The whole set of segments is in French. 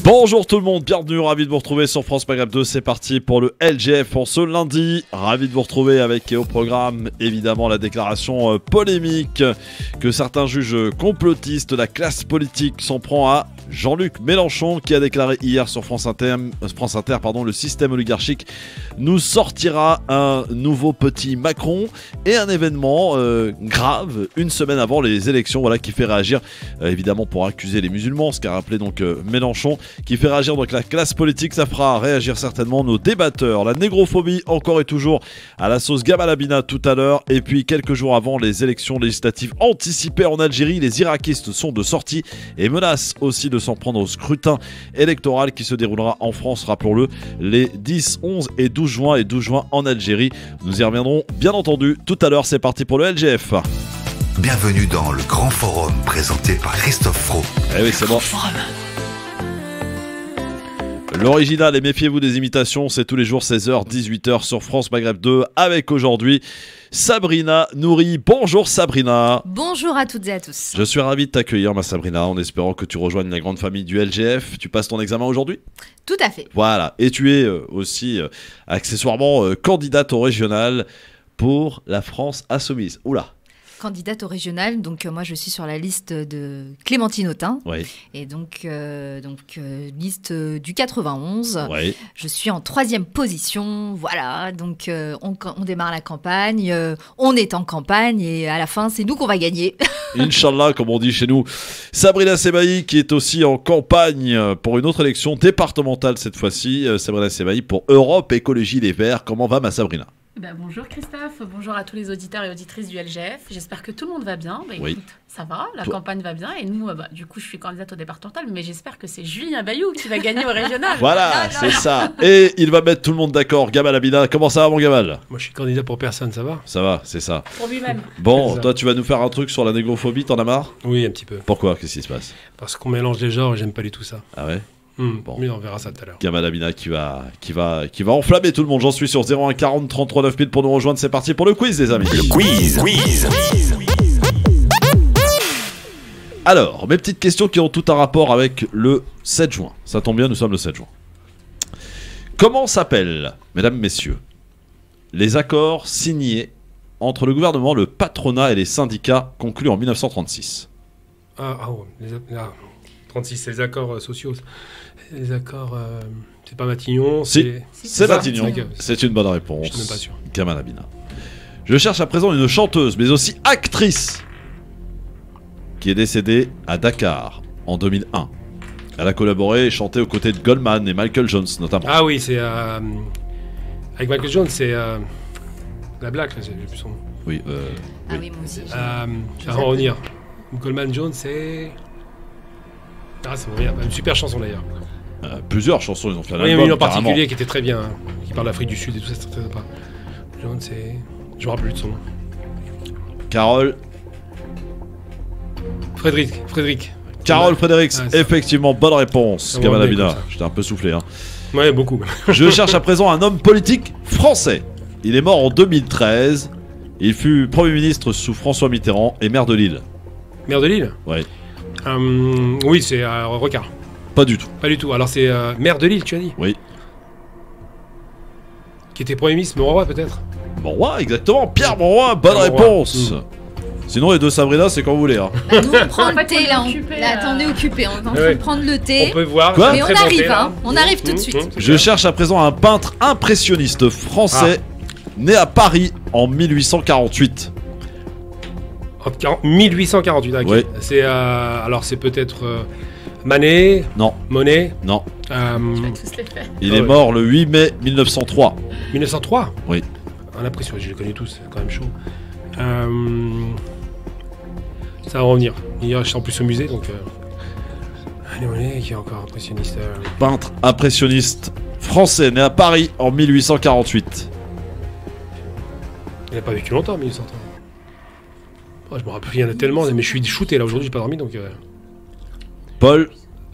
Bonjour tout le monde, bienvenue, ravi de vous retrouver sur France Maghreb 2, c'est parti pour le LGF pour ce lundi. Ravi de vous retrouver avec au programme évidemment la déclaration polémique que certains jugent complotiste. La classe politique s'en prend à Jean-Luc Mélenchon qui a déclaré hier sur France Inter, le système oligarchique nous sortira un nouveau petit Macron, et un événement grave une semaine avant les élections, voilà, qui fait réagir évidemment pour accuser les musulmans, ce qu'a rappelé donc Mélenchon, qui fait réagir donc la classe politique. Ça fera réagir certainement nos débatteurs. La négrophobie encore et toujours à la sauce Gamal Abina tout à l'heure, et puis quelques jours avant les élections législatives anticipées en Algérie, les irakistes sont de sortie et menacent aussi de s'en prendre au scrutin électoral qui se déroulera en France, rappelons-le, les 10, 11 et 12 juin en Algérie. Nous y reviendrons bien entendu tout à l'heure. C'est parti pour le LGF. Bienvenue dans le Grand Forum présenté par Christophe Fro. Eh oui, c'est bon. L'original, et méfiez-vous des imitations, c'est tous les jours 16h, 18h sur France Maghreb 2, avec aujourd'hui Sabrina Nouri. Bonjour Sabrina. Bonjour à toutes et à tous. Je suis ravi de t'accueillir ma Sabrina, en espérant que tu rejoignes la grande famille du LGF. Tu passes ton examen aujourd'hui ? Tout à fait. Voilà, et tu es aussi accessoirement candidate au régional pour la France Insoumise. Oula. Candidate au régional, donc moi je suis sur la liste de Clémentine Autain, oui. Et donc liste du 91, oui. Je suis en 3e position, voilà, donc on démarre la campagne, on est en campagne et à la fin c'est nous qu'on va gagner. Inch'Allah, comme on dit chez nous. Sabrina Sebaï qui est aussi en campagne pour une autre élection départementale cette fois-ci, Sabrina Sebaï pour Europe Écologie Les Verts. Comment va ma Sabrina ? Bonjour Christophe, bonjour à tous les auditeurs et auditrices du LGF. J'espère que tout le monde va bien. Oui. Écoute, ça va, la campagne va bien. Et nous, du coup, je suis candidate au départemental, mais j'espère que c'est Julien Bayou qui va gagner au régional. Voilà, c'est ça. Et il va mettre tout le monde d'accord. Gamal Abina, comment ça va mon Gamal ? Moi je suis candidat pour personne, ça va ? Ça va, c'est ça. Pour lui-même. Bon, toi tu vas nous faire un truc sur la négrophobie, t'en as marre ? Oui, un petit peu. Pourquoi ? Qu'est-ce qui se passe ? Parce qu'on mélange les genres et j'aime pas du tout ça. Ah ouais ? Bon. Mais on verra ça tout à l'heure. Gamal Abina qui va enflammer tout le monde. J'en suis sur 01 40 33 9000 pour nous rejoindre. C'est parti pour le quiz, les amis. Le quiz. Alors, mes petites questions qui ont tout un rapport avec le 7 juin. Ça tombe bien, nous sommes le 7 juin. Comment s'appellent, mesdames, messieurs, les accords signés entre le gouvernement, le patronat et les syndicats conclus en 1936 ? Ouais. 36, c'est les accords sociaux. Les accords, c'est pas Matignon. Si, c'est Matignon. Okay. C'est une bonne réponse. Je suis même pas sûr. Gamal Abina. Je cherche à présent une chanteuse, mais aussi actrice, qui est décédée à Dakar en 2001. Elle a collaboré et chanté aux côtés de Goldman et Michael Jones notamment. Ah oui, c'est avec Michael Jones, c'est la Black, là, j'ai plus son nom. Oui. Ah oui, moi aussi. Ça va en revenir. Goldman Jones, c'est... Ah, c'est bon, une super chanson d'ailleurs. Plusieurs chansons, ils ont fait un album. album, Oui, une en particulier carrément, qui était très bien, qui parle d'Afrique du Sud et tout ça, c'est très sympa. Jones, c'est... Je me rappelle plus de son nom. Carole. Frédéric. Carole Fredericks, effectivement, bonne réponse. Gamal Abina, j'étais un peu soufflé. Hein. Ouais, beaucoup. Je cherche à présent un homme politique français. Il est mort en 2013. Il fut Premier ministre sous François Mitterrand et maire de Lille. Maire de Lille ? Oui. Oui, c'est Rocard. Pas du tout. Pas du tout. Alors c'est maire de Lille, tu as dit ? Oui. Qui était Premier ministre, Monroy peut-être ? Monroy, exactement. Pierre Monroy, bonne réponse. Sinon, les deux Sabrina, c'est quand vous voulez. Hein. Nous, on prend le thé là. On est occupé. On est en train de prendre le thé. On peut voir. Quoi ? Mais on arrive, hein. On arrive tout de suite. Je cherche à présent un peintre impressionniste français né à Paris en 1848. 1848, ok. Oui. C'est alors c'est peut-être Manet. Non. Monet. Non. Je vais tous les faire. Il est mort le 8 mai 1903. 1903. Oui. On a l'impression, je les connais tous, c'est quand même chaud. Ça va revenir. Hier, je suis en plus au musée, donc. Allez, Monet, qui est encore impressionniste. Peintre impressionniste français né à Paris en 1848. Il n'a pas vécu longtemps, 1803. Oh, je me rappelle, il y en a tellement, mais je suis shooté là aujourd'hui, j'ai pas dormi donc. Paul.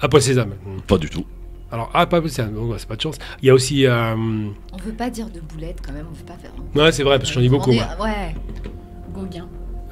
Paul Cézanne. Pas du tout. Alors, pas Paul Cézanne, bon, c'est pas de chance. Il y a aussi. On veut pas dire de boulette quand même, on veut pas faire. Ouais, c'est vrai, parce que j'en dis beaucoup. Ouais. Gauguin.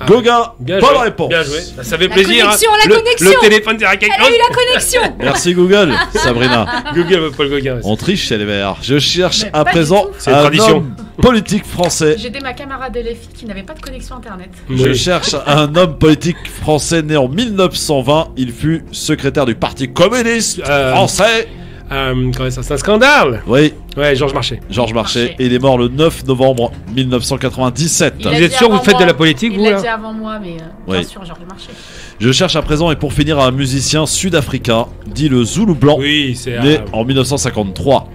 Gauguin, Bien bonne joué, réponse. Bien joué. Ça fait La plaisir. connexion, la le, connexion. Le téléphone direct avec Elle a eu la connexion. Merci Google, Sabrina. Google, Paul Gauguin. On triche chez les Verts. Je cherche Mais à pas présent du tout. C'est une un tradition. homme politique français. J'étais ma camarade de LFI qui n'avait pas de connexion internet. Je cherche un homme politique français né en 1920. Il fut secrétaire du Parti communiste français. Comment ça, c'est un scandale. Oui, Ouais, Georges Marchais. Georges Marchais. Marchais. Et il est mort le 9 novembre 1997. Il a Vous dit êtes sûr que vous avant faites de moi. la politique, Il vous, l'a là dit avant moi, mais Oui. bien sûr, Georges Marchais. Je cherche à présent et pour finir un musicien sud-africain, dit le Zoulou Blanc, Oui, c'est. né en 1953.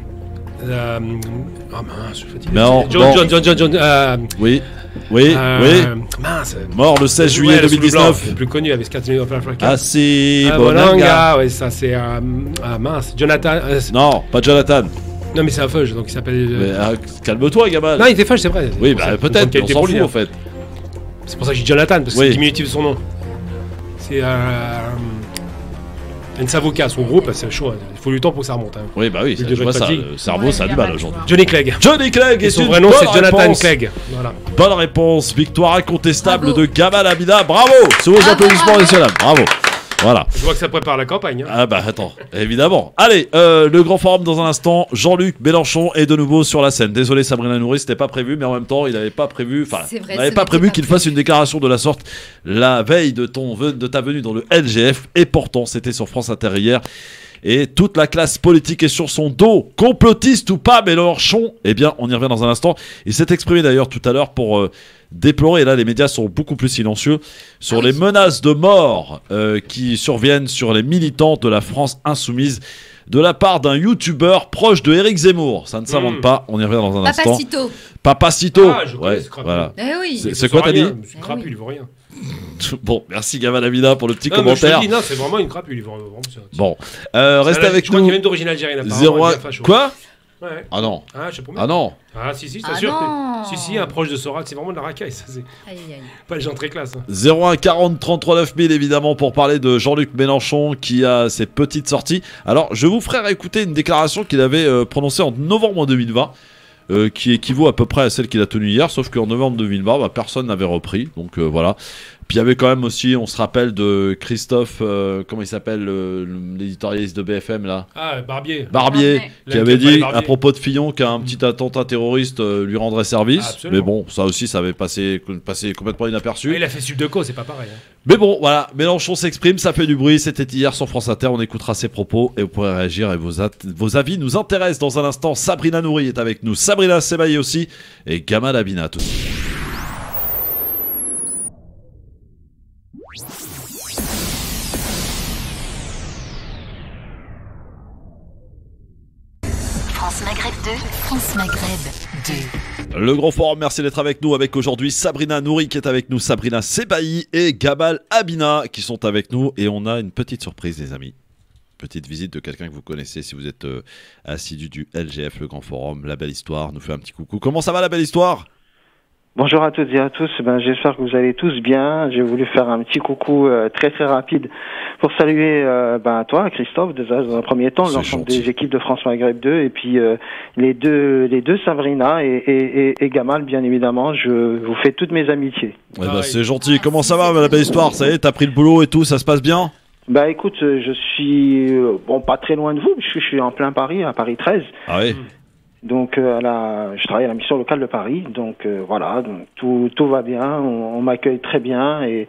Ah mince, je suis fatigué. Non, John. Oui, oui, oui. Mince. Mort le 16 juillet Ouais, le Zoulou Blanc, 2019. le plus connu avec 4 millions de Africa. Ah si, Bonanga. Bonanga. Ouais, ça c'est. Mince. Jonathan. Non, pas Jonathan. Non, mais c'est un feuge, donc il s'appelle. Mais, calme-toi, Gamal. Non, il était feuge, c'est vrai. Oui, bah peut-être, on s'en fout en fait. C'est pour ça que je dis Jonathan, parce que Oui. c'est diminutif de son nom. C'est. Nsavoka, son groupe, c'est chaud. Hein. Il faut du temps pour que ça remonte. Hein. Oui, bah oui, Il je vois ça. fatigue. Le cerveau, Ouais, ça a il du a mal mal, aujourd'hui. tu Johnny Clegg. Johnny Clegg Et est son une vrai nom, c'est bonne Jonathan réponse. Clegg. Voilà. Bonne réponse, victoire incontestable Bravo. de Gamal Abida. Bravo, sous vos Bravo, applaudissements bravo. nationaux. Bravo. Voilà. Je vois que ça prépare la campagne. Hein. Ah bah attends, évidemment. Allez, le grand forum dans un instant. Jean-Luc Mélenchon est de nouveau sur la scène. Désolé Sabrina Nourri, c'était pas prévu, mais en même temps, il n'avait pas prévu. Enfin, C'est vrai, il n'avait ce pas n'était prévu pas qu'il prévu. fasse une déclaration de la sorte la veille de ta venue dans le LGF. Et pourtant, c'était sur France Inter hier. Et toute la classe politique est sur son dos. Complotiste ou pas, Mélenchon. Eh bien, on y revient dans un instant. Il s'est exprimé d'ailleurs tout à l'heure pour déplorer, et là les médias sont beaucoup plus silencieux, sur les menaces de mort qui surviennent sur les militants de la France insoumise de la part d'un youtubeur proche de Éric Zemmour. Ça ne s'invente pas, on y revient dans un instant. Papacito. Papacito. Ah, je connais ce crapu. voilà. Eh oui. C'est quoi, t'as dit C'est crapule, il vaut rien. Bon, merci Gamal Amina pour le petit Non, mais je te commentaire. dis, non, c'est vraiment une crapule, il vaut vraiment. Bon, restez avec Je crois qu'il nous. vient d'origine algérienne. apparemment, 0 il est bien facho. Quoi Ouais. Ah non, Ah, je sais pas. ah non. Ah, si, je Ah t'assure. non. Si, un proche de Soral, c'est vraiment de la racaille, ça, c'est Aïe, aïe. pas les gens très classe. Hein. 01 40 33 9000 évidemment pour parler de Jean-Luc Mélenchon qui a ses petites sorties. Alors je vous ferai réécouter une déclaration qu'il avait prononcée en novembre 2020 qui équivaut à peu près à celle qu'il a tenue hier, sauf qu'en novembre 2020 bah, personne n'avait repris, donc voilà. Puis il y avait quand même aussi, on se rappelle de Christophe, comment il s'appelle, l'éditorialiste de BFM là, Ah, Barbier. Barbier, Barbier. qui avait dit Barbier. à propos de Fillon qu'un petit attentat terroriste lui rendrait service. Absolument. Mais bon, ça aussi, ça avait passé complètement inaperçu. Ah, il a fait Subdeco, c'est pas pareil. Hein. Mais bon, voilà, Mélenchon s'exprime, ça fait du bruit. C'était hier sur France Inter, on écoutera ses propos et vous pourrez réagir. Et vos avis nous intéressent dans un instant. Sabrina Nourri est avec nous, Sabrina Sebaï aussi et Gamal Abina tout de suite. France Maghreb 2, France Maghreb 2. Le grand forum, merci d'être avec nous. Avec aujourd'hui Sabrina Nourri qui est avec nous, Sabrina Sebaï et Gamal Abina qui sont avec nous. Et on a une petite surprise, les amis. Petite visite de quelqu'un que vous connaissez si vous êtes assidu du LGF, le grand forum. La belle histoire nous fait un petit coucou. Comment ça va, la belle histoire? Bonjour à toutes et à tous, j'espère que vous allez tous bien. J'ai voulu faire un petit coucou très très rapide pour saluer toi Christophe déjà dans un premier temps, C'est l'ensemble gentil. des équipes de France Maghreb 2 et puis les deux Sabrina et Gamal bien évidemment. Je vous fais toutes mes amitiés. Eh ben, c'est gentil. Comment ça va, la belle histoire? Ça y est, t'as pris le boulot et tout, ça se passe bien? Bah écoute, je suis pas très loin de vous puisque je suis en plein Paris, à Paris 13. Ah oui. Donc je travaille à la mission locale de Paris, donc voilà, donc tout va bien, on m'accueille très bien et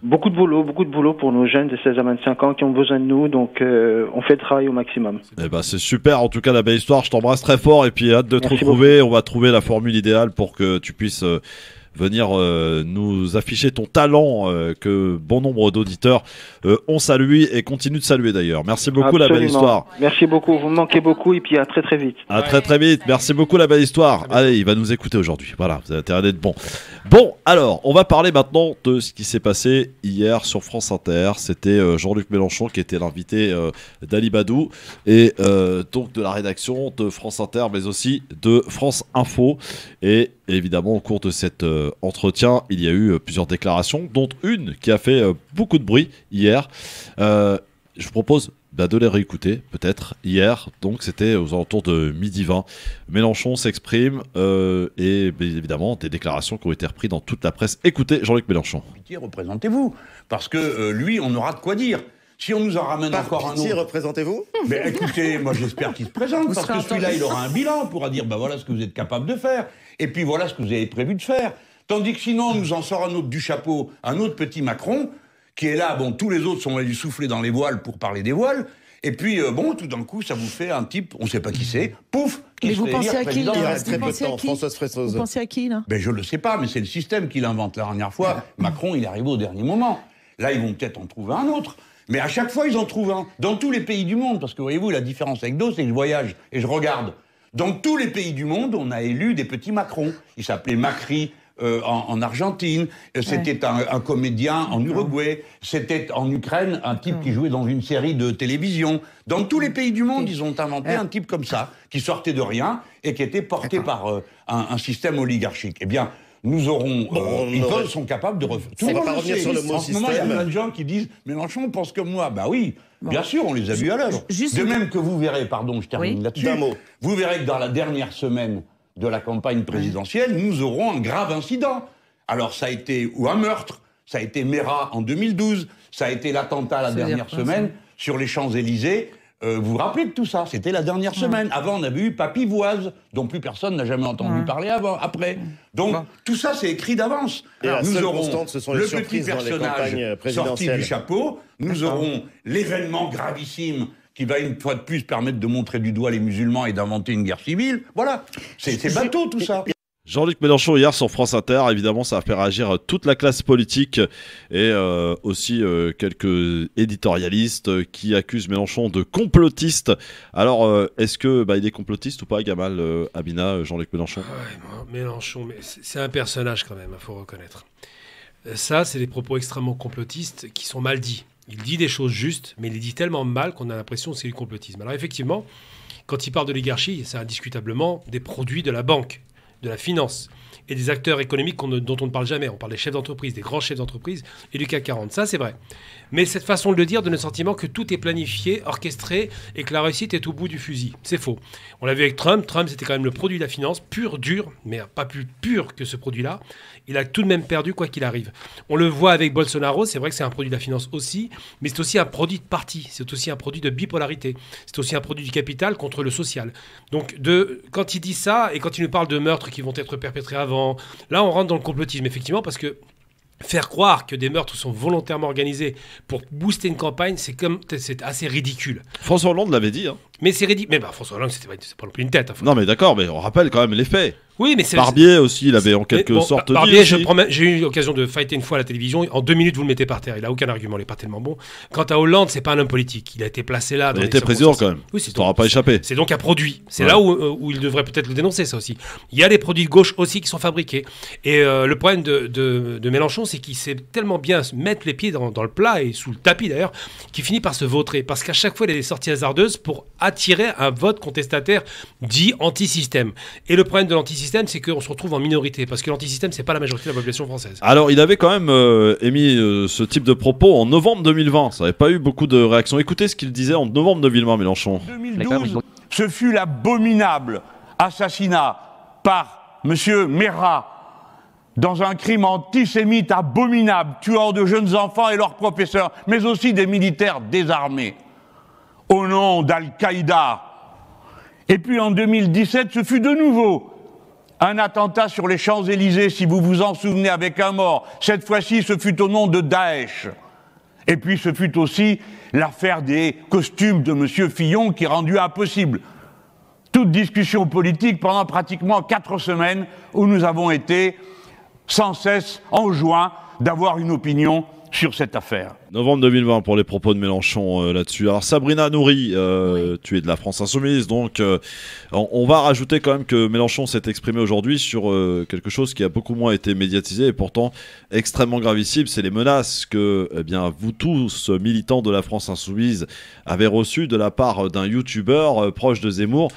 beaucoup de boulot pour nos jeunes de 16 à 25 ans qui ont besoin de nous, donc on fait le travail au maximum. Eh ben, c'est super, en tout cas la belle histoire, je t'embrasse très fort et puis hâte de te Merci retrouver. On va trouver la formule idéale pour que tu puisses venir nous afficher ton talent que bon nombre d'auditeurs ont salué et continuent de saluer d'ailleurs. Merci beaucoup la belle Absolument. histoire. Merci beaucoup, vous me manquez beaucoup et puis à très très vite. À très très vite. Merci beaucoup la belle histoire. Allez, il va nous écouter aujourd'hui. Voilà, vous avez intérêt d'être bon. Bon, alors, on va parler maintenant de ce qui s'est passé hier sur France Inter. C'était Jean-Luc Mélenchon qui était l'invité d'Ali Badou et donc de la rédaction de France Inter, mais aussi de France Info. Et évidemment, au cours de cet entretien, il y a eu plusieurs déclarations, dont une qui a fait beaucoup de bruit hier. Je vous propose de les réécouter, peut-être, hier. Donc, c'était aux alentours de 12h20. Mélenchon s'exprime et évidemment, des déclarations qui ont été reprises dans toute la presse. Écoutez Jean-Luc Mélenchon. Pitié, représentez-vous. Parce que lui, on aura de quoi dire. Si on nous en ramène encore un autre... représentez-vous. Mais écoutez, moi j'espère qu'il se présente, parce que celui-là, il aura un bilan, on pourra dire, voilà ce que vous êtes capable de faire, et puis voilà ce que vous avez prévu de faire. Tandis que sinon, on nous en sort un autre du chapeau, un autre petit Macron, qui est là, bon, tous les autres sont allés souffler dans les voiles pour parler des voiles, et puis, tout d'un coup, ça vous fait un type, on ne sait pas qui c'est, pouf, qui se fait élire président. Il reste très peu de temps, Françoise Fressoz. Vous pensez à qui, là? Je ne le sais pas, mais c'est le système qui l'invente. La dernière fois, Macron, il est arrivé au dernier moment. Là, ils vont peut-être en trouver un autre. Mais à chaque fois, ils en trouvent un. Dans tous les pays du monde, parce que voyez-vous, la différence avec d'autres, c'est que je voyage et je regarde. Dans tous les pays du monde, on a élu des petits Macron. Il s'appelait Macri en Argentine. C'était un comédien en Uruguay. C'était en Ukraine un type qui jouait dans une série de télévision. Dans tous les pays du monde, ils ont inventé un type comme ça, qui sortait de rien et qui était porté par un système oligarchique. Eh bien, nous aurons... ils sont capables de refaire... On ne va pas revenir sur le mot système. En ce moment, il y a plein de gens qui disent « Mélenchon pense comme moi ». Bah oui, bien sûr, on les a vus à l'œuvre. De même que vous verrez, pardon, je termine là-dessus, vous verrez que dans la dernière semaine de la campagne présidentielle, nous aurons un grave incident. Alors ça a été ou un meurtre, ça a été Mera en 2012, ça a été l'attentat la dernière semaine sur les Champs-Élysées. Vous vous rappelez de tout ça? C'était la dernière semaine. Avant, on avait eu Papy-Voise, dont plus personne n'a jamais entendu parler après. Donc, tout ça, c'est écrit d'avance. Nous aurons ce sont le les petit personnage sorti du chapeau, nous aurons l'événement gravissime qui va une fois de plus permettre de montrer du doigt les musulmans et d'inventer une guerre civile. Voilà, c'est bateau tout ça. Jean-Luc Mélenchon hier sur France Inter, évidemment ça a fait réagir toute la classe politique et aussi quelques éditorialistes qui accusent Mélenchon de complotiste. Alors est-ce que il est complotiste ou pas, Gamal Abina, Jean-Luc Mélenchon? Mélenchon, mais c'est un personnage quand même, il faut reconnaître. Ça, c'est des propos extrêmement complotistes qui sont mal dits. Il dit des choses justes, mais il les dit tellement mal qu'on a l'impression que c'est du complotisme. Alors effectivement, quand il parle de l'oligarchie, c'est indiscutablement des produits de la banque, de la finance et des acteurs économiques dont on ne parle jamais. On parle des chefs d'entreprise, des grands chefs d'entreprise et du CAC 40. Ça, c'est vrai. Mais cette façon de le dire donne le sentiment que tout est planifié, orchestré et que la réussite est au bout du fusil. C'est faux. On l'a vu avec Trump. Trump, c'était quand même le produit de la finance, pur, dur, mais pas plus pur que ce produit-là. Il a tout de même perdu quoi qu'il arrive. On le voit avec Bolsonaro. C'est vrai que c'est un produit de la finance aussi, mais c'est aussi un produit de parti. C'est aussi un produit de bipolarité. C'est aussi un produit du capital contre le social. Donc, quand il dit ça et quand il nous parle de meurtres qui vont être perpétrés avant, là, on rentre dans le complotisme, effectivement, parce que faire croire que des meurtres sont volontairement organisés pour booster une campagne, c'est assez ridicule. François Hollande l'avait dit. Hein. Mais c'est ridicule. Mais François Hollande, c'est pas non plus une tête. Non, mais d'accord, mais on rappelle quand même les faits. Oui, mais c'est... Barbier aussi, il avait en quelque sorte Barbier, dit j'ai eu l'occasion de fighter une fois à la télévision. En 2 minutes, vous le mettez par terre. Il n'a aucun argument, il n'est pas tellement bon. Quant à Hollande, c'est pas un homme politique. Il a été placé là. Il était président quand même. Oui, ça t'aura pas échappé. C'est donc un produit. C'est là où il devrait peut-être le dénoncer, ça aussi. Il y a des produits de gauche aussi qui sont fabriqués. Et le problème de Mélenchon, c'est qu'il sait tellement bien mettre les pieds dans le plat et sous le tapis d'ailleurs, qu'il finit par se vautrer. Parce qu'à chaque fois, il a des sorties hasardeuses pour attirer un vote contestataire dit anti-système. Et le problème de l'anti-système, c'est qu'on se retrouve en minorité, parce que l'antisystème, c'est pas la majorité de la population française. Alors, il avait quand même émis ce type de propos en novembre 2020. Ça n'avait pas eu beaucoup de réactions. Écoutez ce qu'il disait en novembre 2020, Mélenchon. 2012, ce fut l'abominable assassinat par M. Mera dans un crime antisémite abominable, tuant de jeunes enfants et leurs professeurs, mais aussi des militaires désarmés, au nom d'Al-Qaïda. Et puis en 2017, ce fut de nouveau un attentat sur les Champs-Élysées, si vous vous en souvenez, avec un mort. Cette fois-ci, ce fut au nom de Daesh. Et puis ce fut aussi l'affaire des costumes de M. Fillon qui rendit impossible toute discussion politique pendant pratiquement 4 semaines où nous avons été sans cesse enjoints d'avoir une opinion sur cette affaire. Novembre 2020 pour les propos de Mélenchon là-dessus. Alors Sabrina Nouri, tu es de la France Insoumise, donc on va rajouter quand même que Mélenchon s'est exprimé aujourd'hui sur quelque chose qui a beaucoup moins été médiatisé et pourtant extrêmement gravissime, c'est les menaces que vous tous, militants de la France Insoumise, avez reçues de la part d'un youtubeur proche de Zemmour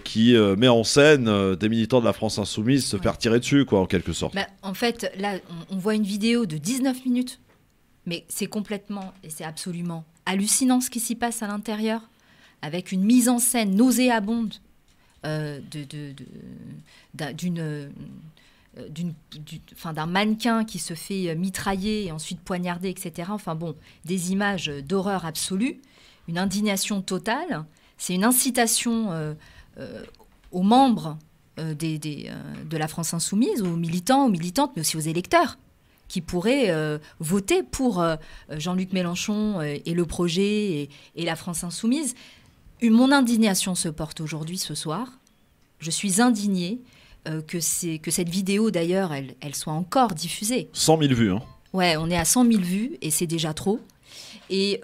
qui met en scène des militants de la France Insoumise se faire tirer dessus, quoi, en quelque sorte. En fait, là, on voit une vidéo de 19 minutes Mais c'est complètement, et c'est absolument hallucinant ce qui s'y passe à l'intérieur, avec une mise en scène nauséabonde d'un mannequin qui se fait mitrailler et ensuite poignarder, etc. Enfin bon, des images d'horreur absolue, une indignation totale. C'est une incitation aux membres de la France Insoumise, aux militants, aux militantes, mais aussi aux électeurs, qui pourraient voter pour Jean-Luc Mélenchon et le projet et la France Insoumise. Mon indignation se porte aujourd'hui, ce soir. Je suis indignée que cette vidéo, d'ailleurs, elle soit encore diffusée. 100 000 vues, hein. Ouais, on est à 100 000 vues, et c'est déjà trop. Et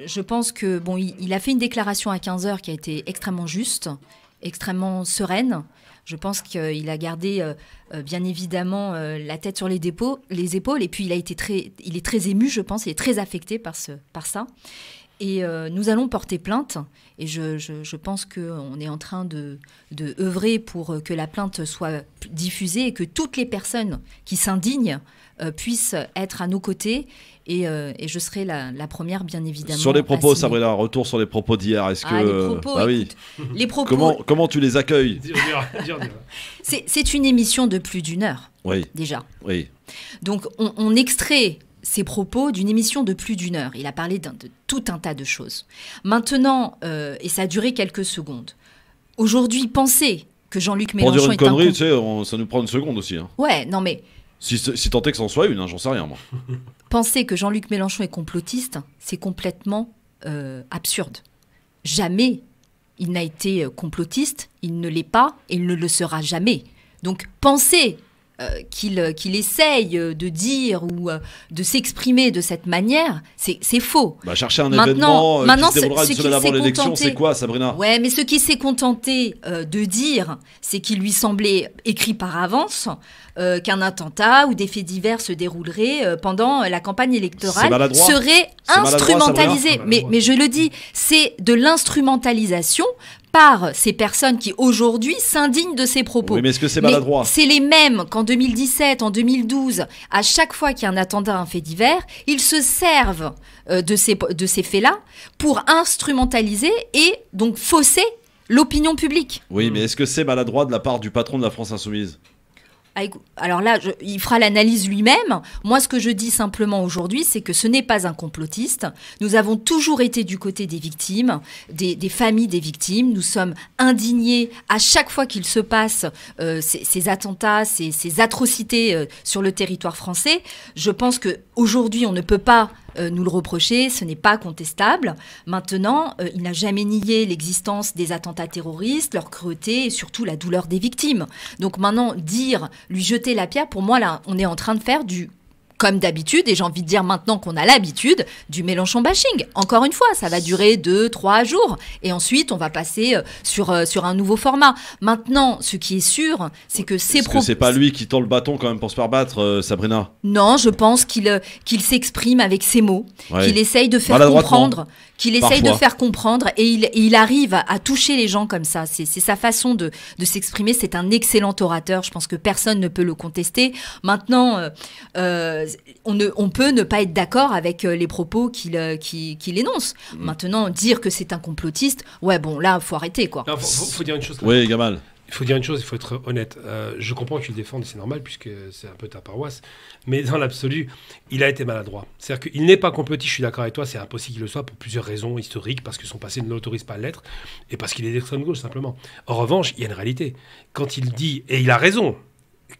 je pense que, bon, il a fait une déclaration à 15h qui a été extrêmement juste, extrêmement sereine. Je pense qu'il a gardé, bien évidemment, la tête sur les épaules. Et puis, il est très ému, je pense. Il est très affecté par ça. Et nous allons porter plainte. Et je pense qu'on est en train de œuvrer pour que la plainte soit diffusée et que toutes les personnes qui s'indignent puissent être à nos côtés. Et je serai la première, bien évidemment. Sur les propos, Sabrina, retour sur les propos d'hier. Est-ce que les propos, écoute, les propos. Comment tu les accueilles? C'est une émission de plus d'1 heure. Oui. Déjà. Oui. Donc on extrait ses propos d'une émission de plus d'1 heure. Il a parlé de tout un tas de choses. Maintenant, et ça a duré quelques secondes. Aujourd'hui, pensez que Jean-Luc Mélenchon pour dire une connerie, tu sais, ça nous prend une seconde aussi. Hein. Ouais, non mais. Si tant est que ça en soit une, hein, j'en sais rien moi. Penser que Jean-Luc Mélenchon est complotiste, c'est complètement absurde. Jamais il n'a été complotiste, il ne l'est pas et il ne le sera jamais. Donc penser qu'il essaye de dire ou de s'exprimer de cette manière, c'est faux. Chercher un événement qui se déroulera une semaine avant l'élection, c'est quoi, Sabrina? Ouais, mais ce qui s'est contenté de dire, c'est qu'il lui semblait écrit par avance qu'un attentat ou des faits divers se dérouleraient pendant la campagne électorale serait instrumentalisé. Mais je le dis, c'est de l'instrumentalisation par ces personnes qui aujourd'hui s'indignent de ces propos. Oui, mais est-ce que c'est maladroit? C'est les mêmes qu'en 2017, en 2012, à chaque fois qu'il y a un attentat, un fait divers, ils se servent de ces faits-là pour instrumentaliser et donc fausser l'opinion publique. Oui, mais est-ce que c'est maladroit de la part du patron de la France Insoumise? Alors là, il fera l'analyse lui-même. Moi, ce que je dis simplement aujourd'hui, c'est que ce n'est pas un complotiste. Nous avons toujours été du côté des victimes, des familles des victimes. Nous sommes indignés à chaque fois qu'il se passe ces attentats, ces atrocités sur le territoire français. Je pense qu'aujourd'hui, on ne peut pas nous le reprocher, ce n'est pas contestable. Maintenant, il n'a jamais nié l'existence des attentats terroristes, leur cruauté et surtout la douleur des victimes. Donc maintenant, lui jeter la pierre, pour moi, là, on est en train de faire comme d'habitude, et j'ai envie de dire maintenant qu'on a l'habitude, du Mélenchon bashing. Encore une fois, ça va durer 2-3 jours, et ensuite on va passer sur un nouveau format. Maintenant, ce qui est sûr, c'est que ces propos... Est-ce que c'est pas lui qui tend le bâton quand même pour se faire battre, Sabrina? Non, je pense qu'il s'exprime avec ses mots, qu'il essaye de faire comprendre, et il arrive à toucher les gens comme ça. C'est sa façon de s'exprimer. C'est un excellent orateur. Je pense que personne ne peut le contester. Maintenant, on peut ne pas être d'accord avec les propos qu'il énonce. Maintenant, dire que c'est un complotiste, ouais, bon, là, faut arrêter, quoi. Il faut dire une chose. Oui, Gamal. Il faut dire une chose, il faut être honnête. Je comprends que tu le défendes, c'est normal, puisque c'est un peu ta paroisse. Mais dans l'absolu, il a été maladroit. C'est-à-dire qu'il n'est pas complotiste, je suis d'accord avec toi, c'est impossible qu'il le soit pour plusieurs raisons historiques, parce que son passé ne l'autorise pas à l'être, et parce qu'il est d'extrême gauche, simplement. En revanche, il y a une réalité. Quand il dit, et il a raison,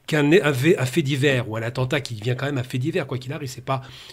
qu'un fait divers ou un attentat qui devient quand même un fait divers, quoi qu'il arrive,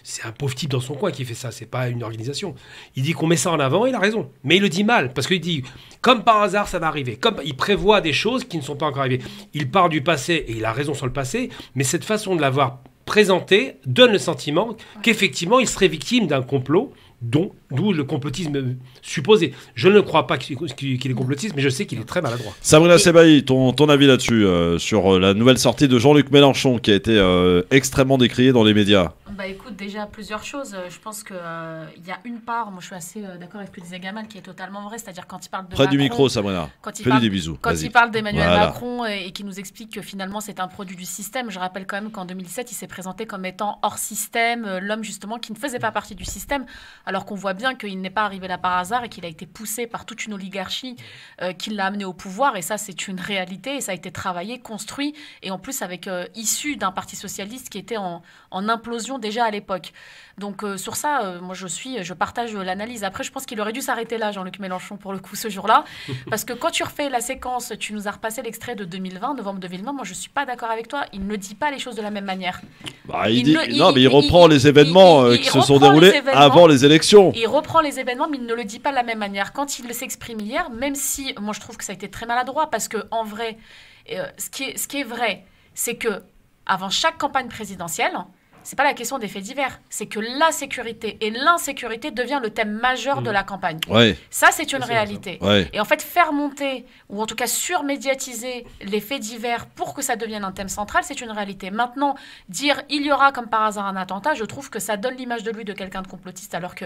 c'est un pauvre type dans son coin qui fait ça, c'est pas une organisation. Il dit qu'on met ça en avant, il a raison. Mais il le dit mal, parce qu'il dit, comme par hasard, ça va arriver. Il prévoit des choses qui ne sont pas encore arrivées. Il part du passé, et il a raison sur le passé, mais cette façon de l'avoir présenté donne le sentiment qu'effectivement, il serait victime d'un complot d'où le complotisme supposé. Je ne crois pas qu'il est complotiste, mais je sais qu'il est très maladroit. Sabrina Sebaï, ton avis là-dessus, sur la nouvelle sortie de Jean-Luc Mélenchon, qui a été extrêmement décriée dans les médias? Bah écoute, déjà plusieurs choses. Je pense qu'il y a une part, moi je suis assez d'accord avec ce que disait Gamal, qui est totalement vrai, c'est-à-dire quand il parle de Près Macron, du micro, Sabrina. Fais-lui des bisous. Quand Vas-y. il parle d'Emmanuel Voilà. Macron et qui nous explique que finalement c'est un produit du système, je rappelle quand même qu'en 2017, il s'est présenté comme étant hors système, l'homme justement qui ne faisait pas partie du système, alors qu'on voit bien qu'il n'est pas arrivé là par hasard et qu'il a été poussé par toute une oligarchie qui l'a amené au pouvoir, et ça c'est une réalité, et ça a été travaillé, construit, et en plus avec issu d'un parti socialiste qui était en implosion déjà à l'époque. Donc sur ça, moi je partage l'analyse. Après, je pense qu'il aurait dû s'arrêter là, Jean-Luc Mélenchon, pour le coup, ce jour-là. Parce que quand tu refais la séquence, tu nous as repassé l'extrait de 2020, novembre 2020, moi je suis pas d'accord avec toi. Il ne dit pas les choses de la même manière. Bah, il reprend les événements qui se sont déroulés avant les élections. Il reprend les événements, mais il ne le dit pas de la même manière. Quand il s'exprime hier, même si moi je trouve que ça a été très maladroit, parce que en vrai, ce qui est vrai, c'est que avant chaque campagne présidentielle, c'est pas la question des faits divers, c'est que la sécurité et l'insécurité devient le thème majeur de la campagne. Ouais. Ça, c'est une réalité. Ouais. Et en fait, faire monter, ou en tout cas surmédiatiser les faits divers pour que ça devienne un thème central, c'est une réalité. Maintenant, dire il y aura comme par hasard un attentat, je trouve que ça donne l'image de lui de quelqu'un de complotiste, alors que,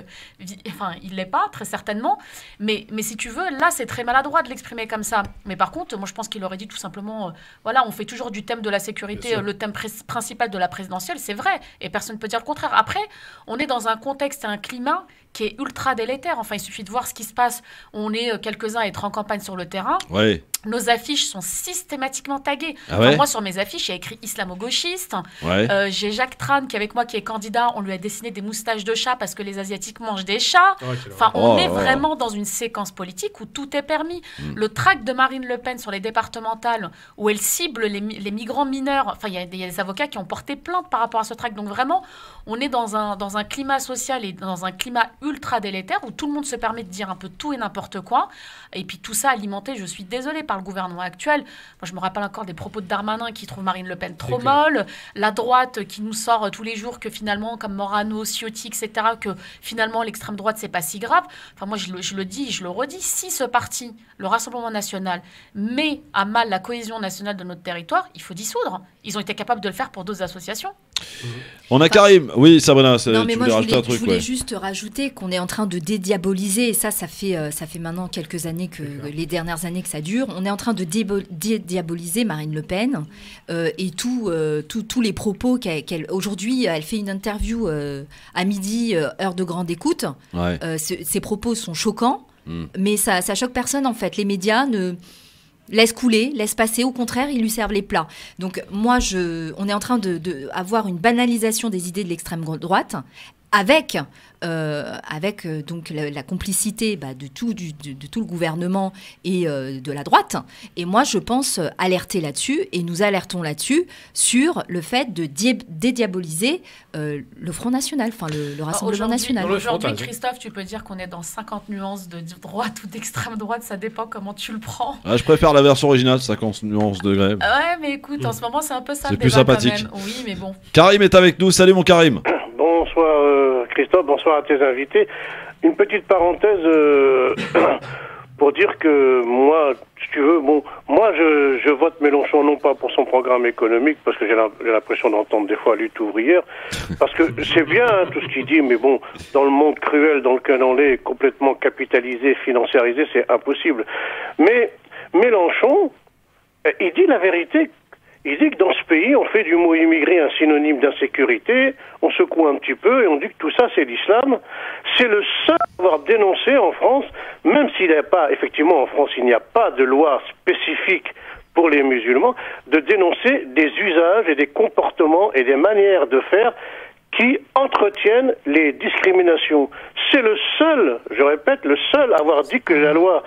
enfin, il l'est pas, très certainement. Mais si tu veux, là, c'est très maladroit de l'exprimer comme ça. Mais par contre, moi, je pense qu'il aurait dit tout simplement, voilà, on fait toujours du thème de la sécurité le thème principal de la présidentielle, c'est vrai. Et personne ne peut dire le contraire. Après, on est dans un contexte et un climat qui est ultra délétère. Enfin, il suffit de voir ce qui se passe. On est quelques-uns à être en campagne sur le terrain. Ouais. Nos affiches sont systématiquement taguées. Ah ouais. Moi, sur mes affiches, il y a écrit islamo-gauchiste. Ouais. J'ai Jacques Tran qui est avec moi, qui est candidat. On lui a dessiné des moustaches de chat parce que les Asiatiques mangent des chats. Enfin, on est vraiment dans une séquence politique où tout est permis. Le tract de Marine Le Pen sur les départementales, où elle cible les migrants mineurs. Enfin, il y a des avocats qui ont porté plainte par rapport à ce tract. Donc vraiment, on est dans un climat social et dans un climat ultra délétère où tout le monde se permet de dire un peu tout et n'importe quoi. Et puis tout ça alimenté, je suis désolée, par le gouvernement actuel. Moi, je me rappelle encore des propos de Darmanin qui trouve Marine Le Pen trop molle. La droite qui nous sort tous les jours que finalement, comme Morano, Ciotti, etc., que finalement l'extrême droite, c'est pas si grave. Enfin, moi, je le dis, je le redis. Si ce parti, le Rassemblement national, met à mal la cohésion nationale de notre territoire, il faut dissoudre. Ils ont été capables de le faire pour d'autres associations. On a Karim. Oui, Sabrina, non, mais tu moi, voulais rajouter un je truc. voulais juste rajouter qu'on est en train de dédiaboliser, et ça fait maintenant quelques années, les dernières années que ça dure. On est en train de dédiaboliser Marine Le Pen et tous les propos qu'elle... Aujourd'hui, elle fait une interview à midi, heure de grande écoute. Ouais. Ses propos sont choquants, mais ça choque personne, en fait. Les médias laisse couler, laisse passer. Au contraire, ils lui servent les plats. Donc moi, on est en train de avoir une banalisation des idées de l'extrême droite avec donc la complicité de tout le gouvernement et de la droite. Et moi, je pense alerter là-dessus, et nous alertons là-dessus, sur le fait de dédiaboliser le Front National, enfin le Rassemblement National. Aujourd'hui, Christophe, tu peux dire qu'on est dans 50 nuances de droite ou d'extrême droite, ça dépend comment tu le prends. Ah, je préfère la version originale, 50 nuances degrés. Ouais, mais écoute, en ce moment, c'est un peu ça. C'est plus sympathique. Quand même. Oui, mais bon. Karim est avec nous. Salut mon Karim. Bonsoir Christophe, bonsoir à tes invités. Une petite parenthèse pour dire que moi, si tu veux, moi je vote Mélenchon non pas pour son programme économique, parce que j'ai l'impression d'entendre des fois lutte ouvrière, parce que c'est bien tout ce qu'il dit, mais bon, dans le monde cruel dans lequel on est, complètement capitalisé, financiarisé, c'est impossible. Mais Mélenchon, il dit la vérité. Il dit que dans ce pays, on fait du mot immigré un synonyme d'insécurité, on secoue un petit peu et on dit que tout ça c'est l'islam. C'est le seul à avoir dénoncé en France, même s'il n'y a pas, effectivement en France, il n'y a pas de loi spécifique pour les musulmans, de dénoncer des usages et des comportements et des manières de faire qui entretiennent les discriminations. C'est le seul, je répète, le seul à avoir dit que la loi,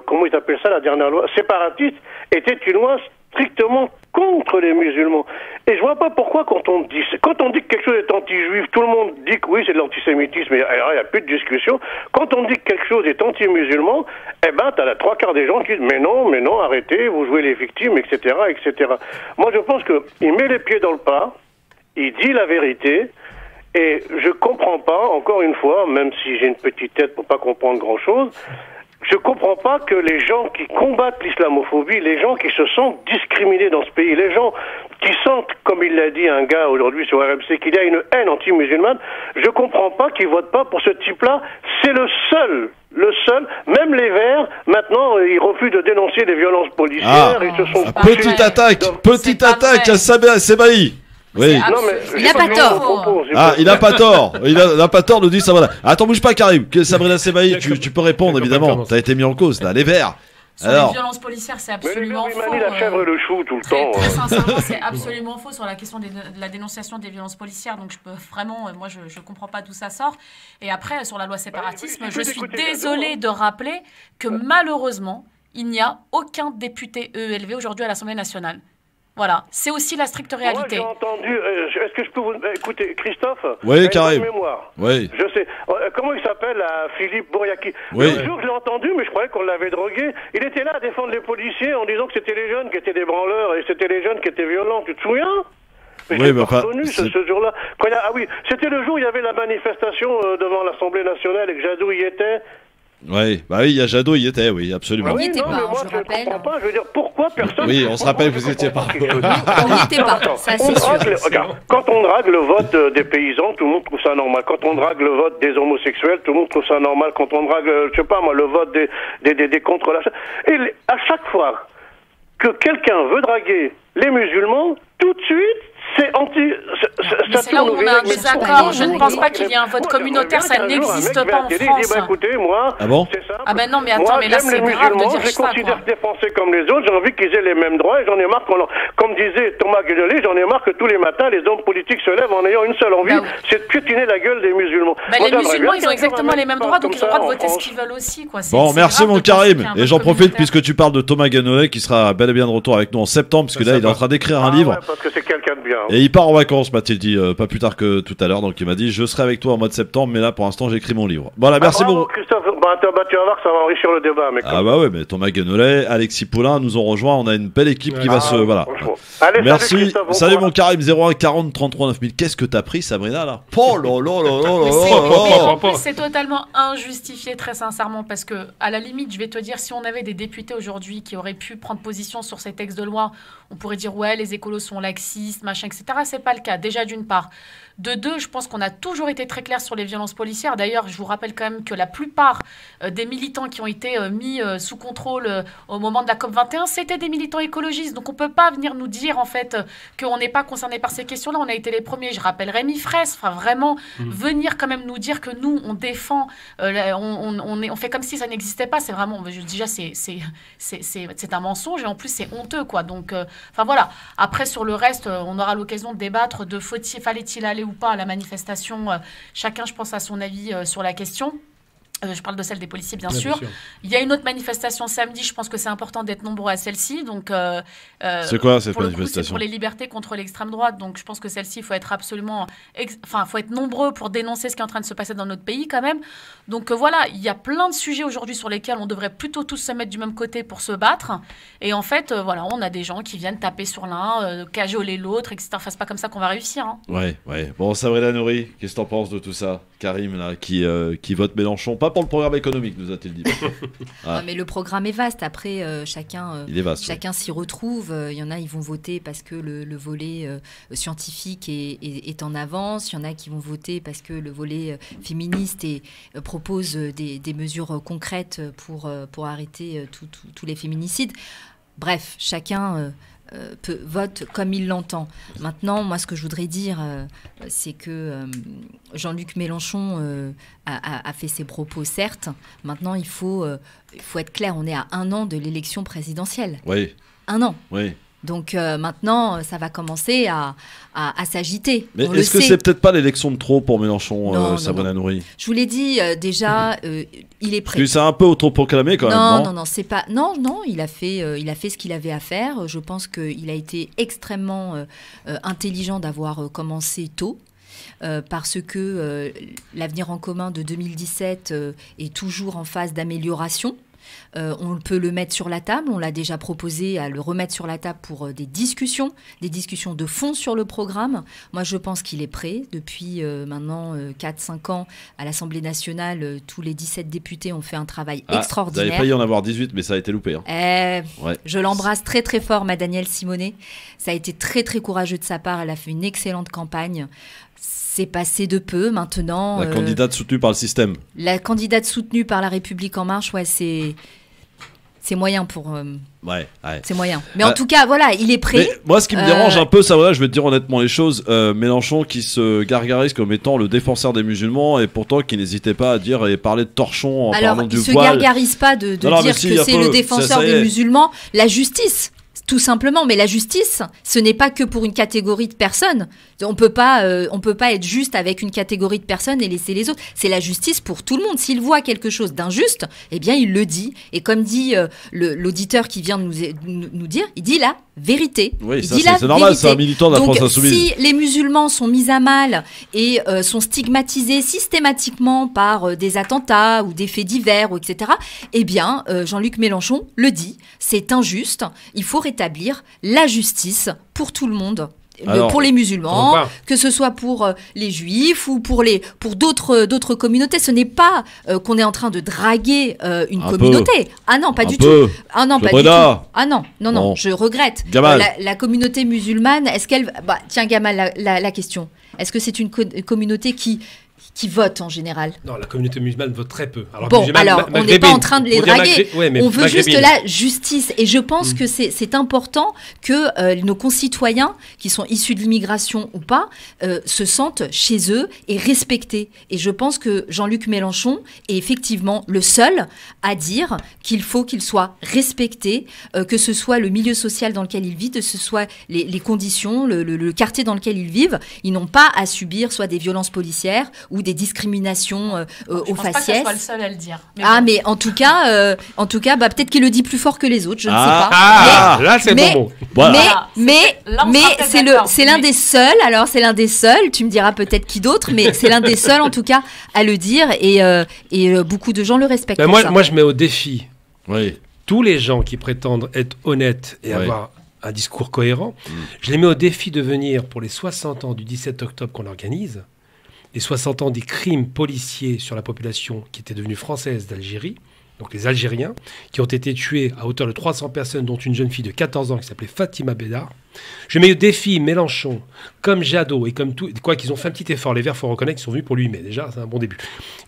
comment il appelle ça, la dernière loi, séparatiste, était une loi strictement contre les musulmans. Et je vois pas pourquoi quand on dit que quelque chose est anti-juif, tout le monde dit que oui, c'est de l'antisémitisme, et alors il n'y a plus de discussion. Quand on dit que quelque chose est anti-musulman, eh ben, t'as la 3/4 des gens qui disent mais non, arrêtez, vous jouez les victimes, etc., etc. Moi, je pense que il met les pieds dans le pas, il dit la vérité, Et je comprends pas, encore une fois, même si j'ai une petite tête pour pas comprendre grand-chose, je comprends pas que les gens qui combattent l'islamophobie, les gens qui se sentent discriminés dans ce pays, les gens qui sentent, comme il l'a dit un gars aujourd'hui sur RMC, qu'il y a une haine anti-musulmane, je comprends pas qu'ils votent pas pour ce type-là. C'est le seul. Même les Verts, maintenant, ils refusent de dénoncer les violences policières. Ils se sont petite attaque à Sebaï. Oui. Il n'a pas tort. Il n'a pas tort. Il n'a pas tort, nous dit Sabrina. Attends, bouge pas, Karim. Sabrina Sebaï, tu peux répondre, évidemment. T'as été mis en cause, là. Les Verts. Sur les violences policières, c'est absolument faux. Mais la chèvre et le chou tout le temps. Très sincèrement, c'est absolument faux sur la question de la dénonciation des violences policières. Donc je peux vraiment, moi je comprends pas d'où ça sort. Et après, sur la loi séparatisme, je suis désolée de rappeler que malheureusement, il n'y a aucun député EELV aujourd'hui à l'Assemblée nationale. Voilà, c'est aussi la stricte réalité. Moi, j'ai entendu. Est-ce que je peux vous écouter, Christophe? Oui, Karim. Mémoire. Oui. Je sais. Comment il s'appelle, Philippe Bouriaki? Oui. Le jour, je l'ai entendu, mais je croyais qu'on l'avait drogué. Il était là à défendre les policiers en disant que c'était les jeunes qui étaient des branleurs et c'était les jeunes qui étaient violents. Tu te souviens? Mais oui, mais enfin. ce jour-là. Ah oui, c'était le jour où il y avait la manifestation devant l'Assemblée nationale et que Jadot y était. Oui, il y a Jadot, il y était, oui, absolument. On n'y était pas, moi, je rappelle. comprends pas, je veux dire, pourquoi personne... Oui, on se rappelle que vous n'étiez pas. On n'y était pas, ça c'est sûr. Regarde, quand on drague le vote des paysans, tout le monde trouve ça normal. Quand on drague le vote des homosexuels, tout le monde trouve ça normal. Quand on drague, je sais pas moi, le vote des contre-lâches. Et à chaque fois que quelqu'un veut draguer les musulmans, tout de suite, c'est anti... C'est là où on a un désaccord. Je ne pense pas qu'il y ait un vote communautaire, ça n'existe pas en France. Écoutez, moi, ah bon? c'est simple. Ah ben non, mais attends, mais là c'est grave de dire ça. Je considère des Français comme les autres, j'ai envie qu'ils aient les mêmes droits et j'en ai marre, comme disait Thomas Guédolé, j'en ai marre que tous les matins les hommes politiques se lèvent en ayant une seule envie, c'est de piétiner la gueule des musulmans. Les musulmans, ils ont exactement les mêmes droits, donc ils ont le droit de voter ce qu'ils veulent aussi, quoi. Bon, merci mon Karim. Et j'en profite puisque tu parles de Thomas Guédolé qui sera bel et bien de retour avec nous en septembre, puisque là il est en train d'écrire un livre. Parce que c'est quelqu'un de bien. Et il part en vacances, m'a-t-il dit, pas plus tard que tout à l'heure. Donc il m'a dit, je serai avec toi en mois de septembre, mais là pour l'instant j'écris mon livre. Voilà, merci beaucoup. Christophe, tu vas voir que ça va enrichir le débat. Mec. Ah bah ouais, mais Thomas Guénollet, Alexis Poulain nous ont rejoint. On a une belle équipe qui va se... Voilà. Allez, merci. Salut mon Karim, 01 40 33 9000. Qu'est-ce que t'as pris, Sabrina, là? Oh là là là là là. En plus, c'est totalement injustifié, très sincèrement, parce que, à la limite, je vais te dire, si on avait des députés aujourd'hui qui auraient pu prendre position sur ces textes de loi, on pourrait dire, ouais, les écolos sont laxistes, machin, etc. C'est pas le cas, déjà d'une part. De deux, je pense qu'on a toujours été très clair sur les violences policières. D'ailleurs, je vous rappelle quand même que la plupart des militants qui ont été mis sous contrôle au moment de la COP21, c'était des militants écologistes. Donc on ne peut pas venir nous dire en fait qu'on n'est pas concerné par ces questions-là. On a été les premiers. Je rappelle Rémi Fraisse. Enfin, vraiment, venir quand même nous dire que nous, on défend, on fait comme si ça n'existait pas. C'est vraiment, déjà, c'est un mensonge et en plus, c'est honteux, quoi. Donc, enfin voilà. Après, sur le reste, on aura l'occasion de débattre de fallait-il aller ou pas à la manifestation. Chacun, je pense, a son avis sur la question. Je parle de celle des policiers, bien sûr. Il y a une autre manifestation samedi. Je pense que c'est important d'être nombreux à celle-ci. Donc, c'est quoi cette manifestation? C'est pour les libertés contre l'extrême droite. Donc, je pense que celle-ci, il faut être absolument, faut être nombreux pour dénoncer ce qui est en train de se passer dans notre pays, quand même. Donc voilà, il y a plein de sujets aujourd'hui sur lesquels on devrait plutôt tous se mettre du même côté pour se battre. Et en fait, voilà, on a des gens qui viennent taper sur l'un, cajoler l'autre, etc. Enfin, c'est pas comme ça qu'on va réussir. Hein. Ouais. Bon, Sabrina Nouri, qu'est-ce que t'en penses de tout ça? Karim, là, qui vote Mélenchon, pas pour le programme économique, nous a-t-il dit. Ah. Mais le programme est vaste. Après, chacun s'y retrouve. Il y en a, ils vont voter parce que le volet scientifique est en avance. Il y en a qui vont voter parce que le volet féministe propose des mesures concrètes pour arrêter tous les féminicides. Bref, chacun... vote comme il l'entend. Maintenant, moi, ce que je voudrais dire, c'est que Jean-Luc Mélenchon a fait ses propos, certes. Maintenant, il faut être clair, on est à 1 an de l'élection présidentielle. Oui. 1 an. Oui. Donc maintenant, ça va commencer à s'agiter. Mais est-ce que c'est peut-être pas l'élection de trop pour Mélenchon, Sabrina Nouri? Je vous l'ai dit déjà, il est prêt. C'est un peu autoproclamé quand même. Non, c'est pas. Non, il a fait ce qu'il avait à faire. Je pense qu'il a été extrêmement intelligent d'avoir commencé tôt. Parce que l'avenir en commun de 2017 est toujours en phase d'amélioration. On peut le mettre sur la table. On l'a déjà proposé à le remettre sur la table pour des discussions de fond sur le programme. Moi, je pense qu'il est prêt. Depuis maintenant 4-5 ans, à l'Assemblée nationale, tous les 17 députés ont fait un travail extraordinaire. Vous n'avez failli en avoir 18, mais ça a été loupé. Je l'embrasse très très fort, ma Danielle Simonet. Ça a été très très courageux de sa part. Elle a fait une excellente campagne. C'est passé de peu maintenant. La candidate soutenue par le système. La candidate soutenue par La République En Marche, c'est moyen pour... C'est moyen. Mais en tout cas, voilà, il est prêt. Mais moi, ce qui me dérange un peu, ça, voilà, je vais te dire honnêtement les choses, Mélenchon qui se gargarise comme étant le défenseur des musulmans et pourtant qui n'hésitait pas à dire et parler de torchon en parlant du voile. Alors, il ne se gargarise pas de dire que c'est le défenseur des musulmans. La justice, tout simplement. Mais la justice, ce n'est pas que pour une catégorie de personnes. On peut pas être juste avec une catégorie de personnes et laisser les autres. C'est la justice pour tout le monde. S'il voit quelque chose d'injuste, eh bien, il le dit. Et comme dit l'auditeur qui vient de nous dire, il dit la vérité. Oui, ça, c'est normal, c'est un militant de la France Insoumise. Si les musulmans sont mis à mal et sont stigmatisés systématiquement par des attentats ou des faits divers, etc., eh bien, Jean-Luc Mélenchon le dit, c'est injuste. Il faut rétablir la justice pour tout le monde. Pour les musulmans, que ce soit pour les juifs ou pour d'autres communautés. Ce n'est pas qu'on est en train de draguer une communauté. Ah non, pas du tout. Ah non, pas du tout. Ah non, je regrette. La communauté musulmane, est-ce qu'elle... tiens, Gamal, la question. Est-ce que c'est une communauté qui votent en général? Non, la communauté musulmane vote très peu. Alors on n'est pas en train de les draguer. On veut juste la justice. Et je pense que c'est important que nos concitoyens, qui sont issus de l'immigration ou pas, se sentent chez eux et respectés. Et je pense que Jean-Luc Mélenchon est effectivement le seul à dire qu'il faut qu'il soit respecté, que ce soit le milieu social dans lequel il vit, que ce soit les conditions, le quartier dans lequel ils vivent. Ils n'ont pas à subir soit des violences policières ou des discriminations au faciès. Je pense pas que ce soit le seul à le dire. Mais en tout cas, peut-être qu'il le dit plus fort que les autres, je ne sais pas. Là c'est bon mot. Mais c'est l'un des seuls. Alors c'est l'un des seuls. Tu me diras peut-être qui d'autre, mais c'est l'un des seuls en tout cas à le dire et beaucoup de gens le respectent. Moi je mets au défi tous les gens qui prétendent être honnêtes et avoir un discours cohérent. Je les mets au défi de venir pour les 60 ans du 17 octobre qu'on organise. Les 60 ans des crimes policiers sur la population qui était devenue française d'Algérie, donc les Algériens, qui ont été tués à hauteur de 300 personnes, dont une jeune fille de 14 ans qui s'appelait Fatima Bédar. Je mets au défi Mélenchon, comme Jadot et comme tout, quoi qu'ils ont fait un petit effort. Les Verts, il faut reconnaître qu'ils sont venus pour lui, mais déjà, c'est un bon début.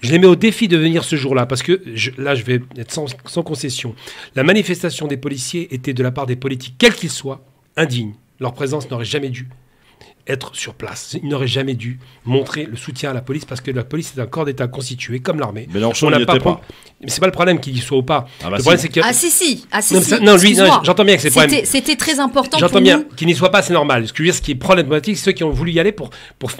Je les mets au défi de venir ce jour-là, parce que là, je vais être sans concession. La manifestation des policiers était de la part des politiques, quels qu'ils soient, indignes. Leur présence n'aurait jamais dû être sur place. Il n'aurait jamais dû montrer le soutien à la police parce que la police est un corps d'État constitué comme l'armée. Mélenchon n'y était pas. Mais c'est pas le problème qu'il y soit ou pas. Le problème c'est que j'entends bien que c'est problème. C'était très important. J'entends bien qu'il n'y soit pas, c'est normal. Ce que je veux dire, ce qui est problématique, c'est ceux qui ont voulu y aller pour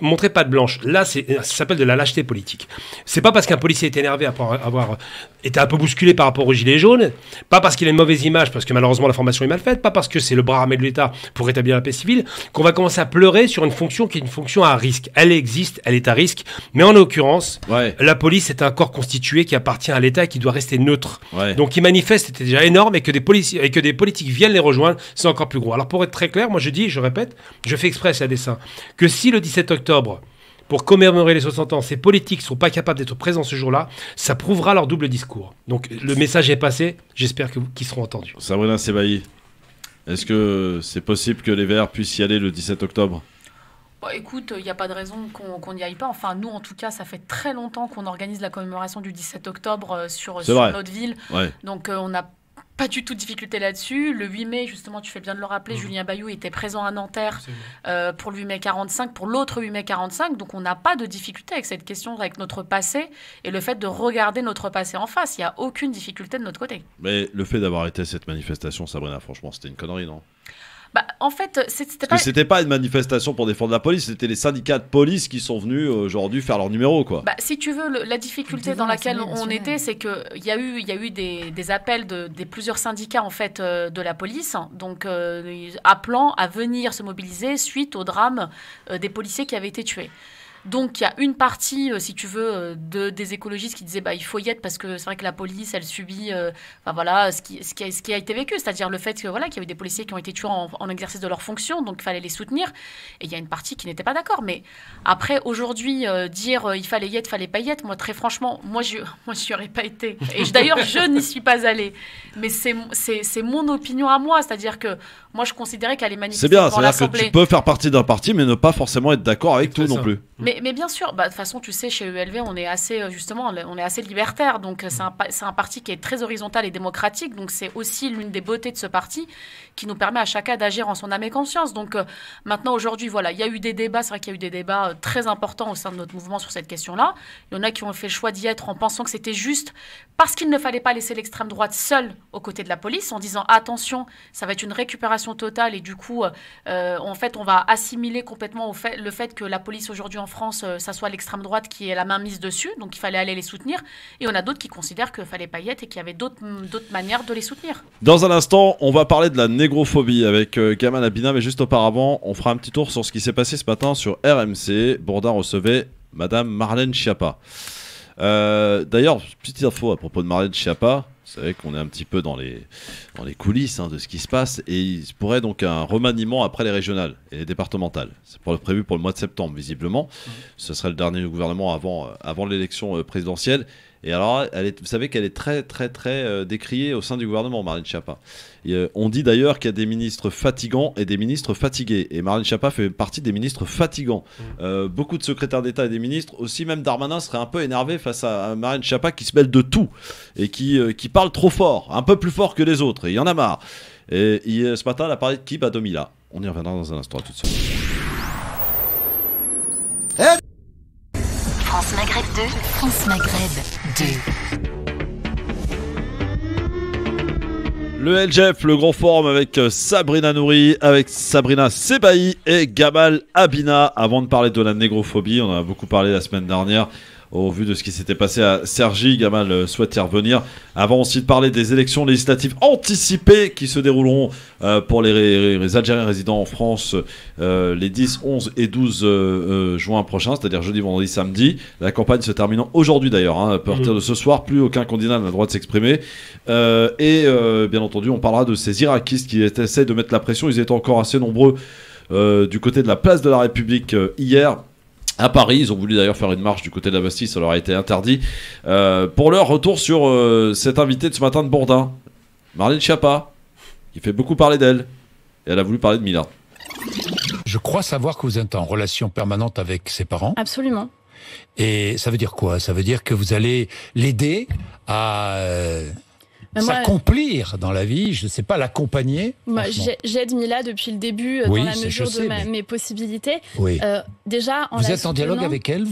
montrer patte blanche. Là, ça s'appelle de la lâcheté politique. C'est pas parce qu'un policier est énervé après avoir été un peu bousculé par rapport aux gilets jaunes, pas parce qu'il a une mauvaise image, parce que malheureusement la formation est mal faite, pas parce que c'est le bras armé de l'État pour rétablir la paix civile, qu'on va commencer à pleurer sur une fonction qui est une fonction à risque. Elle existe, elle est à risque, mais en l'occurrence, la police est un corps constitué qui appartient à l'État et qui doit rester neutre. Donc qui manifeste, c'était déjà énorme, et que des politiques viennent les rejoindre, c'est encore plus gros. Alors pour être très clair, moi je répète, je fais exprès, c'est à dessein, que si le 17 octobre, pour commémorer les 60 ans, ces politiques ne sont pas capables d'être présents ce jour-là, ça prouvera leur double discours. Donc le message est passé, j'espère qu'ils seront entendus. Sabrina Sebaï, est-ce que c'est possible que les Verts puissent y aller le 17 octobre ? Écoute, il n'y a pas de raison qu'on n'y aille pas. Enfin, nous, en tout cas, ça fait très longtemps qu'on organise la commémoration du 17 octobre sur notre ville. Donc, on n'a pas du tout de difficulté là-dessus. Le 8 mai, justement, tu fais bien de le rappeler, Julien Bayou était présent à Nanterre pour le 8 mai 45, pour l'autre 8 mai 45. Donc, on n'a pas de difficulté avec cette question, avec notre passé et le fait de regarder notre passé en face. Il n'y a aucune difficulté de notre côté. Mais le fait d'avoir été cette manifestation, Sabrina, franchement, c'était une connerie, non ? En fait, c'était pas... c'était pas une manifestation pour défendre la police, c'était les syndicats de police qui sont venus aujourd'hui faire leur numéro, quoi. Si tu veux, la difficulté dans laquelle on était, c'est qu'il y a eu des appels des plusieurs syndicats en fait de la police, donc appelant à venir se mobiliser suite au drame des policiers qui avaient été tués. Donc il y a une partie, si tu veux, des écologistes qui disaient il faut y être parce que c'est vrai que la police, elle subit ce qui a été vécu, c'est-à-dire le fait que, qu'il y a eu des policiers qui ont été tués en exercice de leur fonction, donc il fallait les soutenir. Et il y a une partie qui n'était pas d'accord. Mais après, aujourd'hui, dire il fallait y être, il fallait pas y être, moi très franchement, moi je n'y aurais pas été. Et d'ailleurs, je n'y suis pas allée. Mais c'est mon opinion à moi, c'est-à-dire que moi je considérais qu'aller manifester devant l'Assemblée... C'est-à-dire que tu peux faire partie d'un parti, mais ne pas forcément être d'accord avec tout non plus. Mais bien sûr, de toute façon, tu sais, chez ELV, on est assez libertaire. Donc, c'est un parti qui est très horizontal et démocratique. Donc, c'est aussi l'une des beautés de ce parti qui nous permet à chacun d'agir en son âme et conscience. Donc, maintenant, aujourd'hui, il y a eu des débats. C'est vrai qu'il y a eu des débats très importants au sein de notre mouvement sur cette question-là. Il y en a qui ont fait le choix d'y être en pensant que c'était juste parce qu'il ne fallait pas laisser l'extrême droite seule aux côtés de la police, en disant attention, ça va être une récupération totale et du coup, en fait, on va assimiler complètement le fait que la police aujourd'hui en France, ça soit l'extrême droite qui ait la main mise dessus, donc il fallait aller les soutenir. Et on a d'autres qui considèrent qu'il ne fallait pas y être et qu'il y avait d'autres manières de les soutenir. Dans un instant, on va parler de la négrophobie avec Gamal Abina, mais juste auparavant, on fera un petit tour sur ce qui s'est passé ce matin sur RMC. Bourdin recevait Madame Marlène Schiappa. D'ailleurs, petite info à propos de Marlène Schiappa. Vous savez qu'on est un petit peu dans les coulisses de ce qui se passe et il se pourrait donc un remaniement après les régionales et les départementales. C'est prévu pour le mois de septembre visiblement. Ce serait le dernier gouvernement avant l'élection présidentielle. Et alors, vous savez qu'elle est très très très décriée au sein du gouvernement, Marlène Schiappa. On dit d'ailleurs qu'il y a des ministres fatigants et des ministres fatigués. Et Marlène Schiappa fait partie des ministres fatigants. Beaucoup de secrétaires d'État et des ministres, aussi même Darmanin, serait un peu énervé face à Marlène Schiappa qui se mêle de tout et qui parle trop fort, un peu plus fort que les autres. Et il y en a marre. Et ce matin, elle a parlé de Kiba Domila. On y reviendra dans un instant, à tout de suite. France Maghreb 2, France Maghreb 2. Le LGF, le grand forum avec Sabrina Nouri, avec Sabrina Sebaï et Gamal Abina. Avant de parler de la négrophobie, on en a beaucoup parlé la semaine dernière. Au vu de ce qui s'était passé à Cergy, Gamal souhaite y revenir. Avant aussi de parler des élections législatives anticipées qui se dérouleront pour les Algériens résidant en France les 10, 11 et 12 juin prochains, c'est-à-dire jeudi, vendredi, samedi. La campagne se terminant aujourd'hui d'ailleurs. À partir de ce soir, plus aucun candidat n'a le droit de s'exprimer. Bien entendu, on parlera de ces Irakistes qui essaient de mettre la pression. Ils étaient encore assez nombreux du côté de la place de la République hier. À Paris, ils ont voulu d'ailleurs faire une marche du côté de la Bastille, ça leur a été interdit. Pour leur retour sur cet invité de ce matin de Bourdin, Marlène Schiappa, qui fait beaucoup parler d'elle. Et elle a voulu parler de Mila. Je crois savoir que vous êtes en relation permanente avec ses parents. Absolument. Et ça veut dire quoi? Ça veut dire que vous allez l'aider à... s'accomplir dans la vie, je ne sais pas, l'accompagner. Moi, j'aide Mila depuis le début dans la mesure de mes possibilités. Oui. Déjà, vous êtes en dialogue avec elle,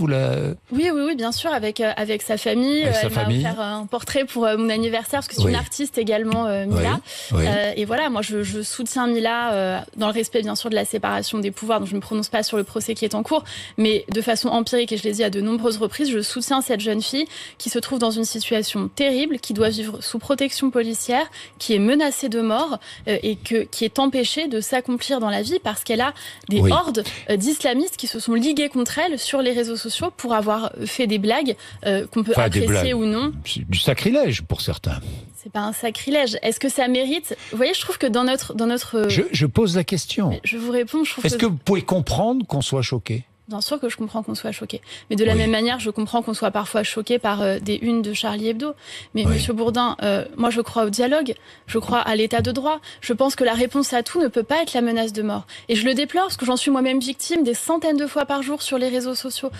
Oui, bien sûr, avec sa famille. Elle m'a offert un portrait pour mon anniversaire, parce que c'est une artiste également, Mila. Oui. Et voilà, moi, je soutiens Mila dans le respect, bien sûr, de la séparation des pouvoirs. Donc, je ne me prononce pas sur le procès qui est en cours, mais de façon empirique, et je l'ai dit à de nombreuses reprises, je soutiens cette jeune fille qui se trouve dans une situation terrible, qui doit vivre sous protection policière, qui est menacée de mort et qui est empêchée de s'accomplir dans la vie parce qu'elle a des hordes d'islamistes qui se sont ligués contre elle sur les réseaux sociaux pour avoir fait des blagues qu'on peut apprécier ou non. C'est du sacrilège pour certains. C'est pas un sacrilège. Est-ce que ça mérite? Vous voyez, je trouve que dans notre... Je pose la question. Je vous réponds. Est-ce que vous pouvez comprendre qu'on soit choqué? Bien sûr que je comprends qu'on soit choqué. Mais de la même manière, je comprends qu'on soit parfois choqué par des unes de Charlie Hebdo. Mais Monsieur Bourdin, moi je crois au dialogue, je crois à l'état de droit. Je pense que la réponse à tout ne peut pas être la menace de mort. Et je le déplore parce que j'en suis moi-même victime des centaines de fois par jour sur les réseaux sociaux.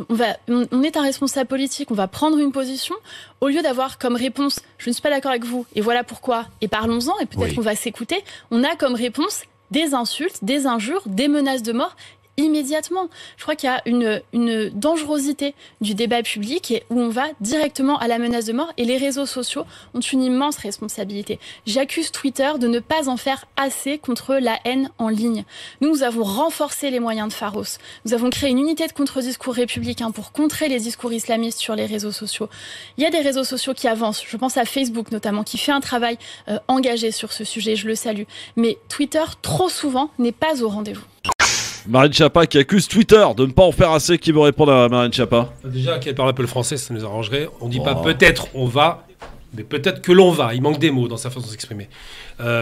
On est un responsable politique, on va prendre une position. Au lieu d'avoir comme réponse « je ne suis pas d'accord avec vous et voilà pourquoi » et parlons-en et peut-être qu'on va s'écouter, on a comme réponse des insultes, des injures, des menaces de mort immédiatement. Je crois qu'il y a une dangerosité du débat public où on va directement à la menace de mort et les réseaux sociaux ont une immense responsabilité. J'accuse Twitter de ne pas en faire assez contre la haine en ligne. Nous avons renforcé les moyens de Pharos. Nous avons créé une unité de contre-discours républicain pour contrer les discours islamistes sur les réseaux sociaux. Il y a des réseaux sociaux qui avancent. Je pense à Facebook notamment, qui fait un travail engagé sur ce sujet. Je le salue. Mais Twitter, trop souvent, n'est pas au rendez-vous. Marlène Schiappa qui accuse Twitter de ne pas en faire assez. Qui veut répondre à Marlène Schiappa? Déjà, qu'elle parle un peu le français, ça nous arrangerait. On dit pas peut-être on va, mais peut-être que l'on va. Il manque des mots dans sa façon de s'exprimer.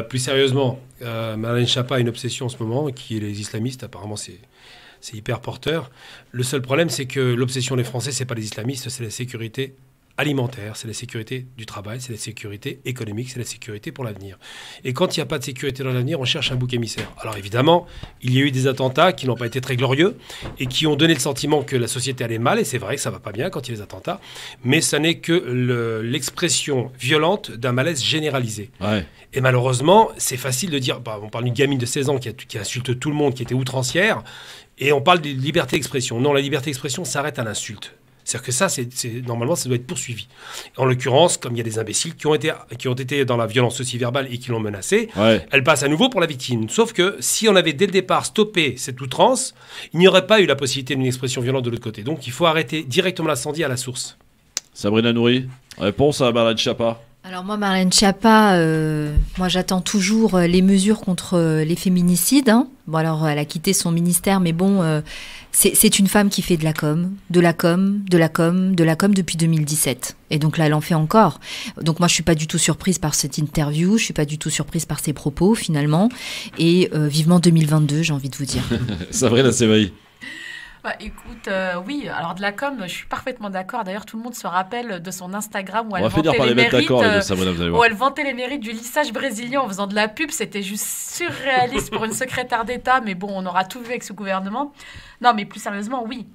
Plus sérieusement, Marlène Schiappa a une obsession en ce moment, qui est les islamistes. Apparemment, c'est hyper porteur. Le seul problème, c'est que l'obsession des Français, c'est pas les islamistes, c'est la sécurité alimentaire, c'est la sécurité du travail, c'est la sécurité économique, c'est la sécurité pour l'avenir. Et quand il n'y a pas de sécurité dans l'avenir, on cherche un bouc émissaire. Alors évidemment, il y a eu des attentats qui n'ont pas été très glorieux et qui ont donné le sentiment que la société allait mal, et c'est vrai que ça va pas bien quand il y a des attentats, mais ça n'est que l'expression violente d'un malaise généralisé. Ouais. Et malheureusement, c'est facile de dire, on parle d'une gamine de 16 ans qui insulte tout le monde, qui était outrancière, et on parle de liberté d'expression. Non, la liberté d'expression s'arrête à l'insulte. C'est-à-dire que ça, normalement, ça doit être poursuivi. En l'occurrence, comme il y a des imbéciles qui ont été dans la violence aussi verbale et qui l'ont menacée, elle passe à nouveau pour la victime. Sauf que si on avait dès le départ stoppé cette outrance, il n'y aurait pas eu la possibilité d'une expression violente de l'autre côté. Donc il faut arrêter directement l'incendie à la source. Sabrina Nouri, réponse à Marlène Schiappa. Alors moi, Marlène Schiappa, moi j'attends toujours les mesures contre les féminicides. Hein. Bon alors, elle a quitté son ministère, mais bon, c'est une femme qui fait de la com depuis 2017. Et donc là, elle en fait encore. Donc moi, je suis pas du tout surprise par cette interview, je suis pas du tout surprise par ses propos finalement. Et vivement 2022, j'ai envie de vous dire. Sabrina Sévaï. Bah, écoute, oui, alors de la com, je suis parfaitement d'accord. D'ailleurs, tout le monde se rappelle de son Instagram où elle vantait les mérites du lissage brésilien en faisant de la pub. C'était juste surréaliste pour une secrétaire d'État, mais bon, on aura tout vu avec ce gouvernement. Non, mais plus sérieusement, oui.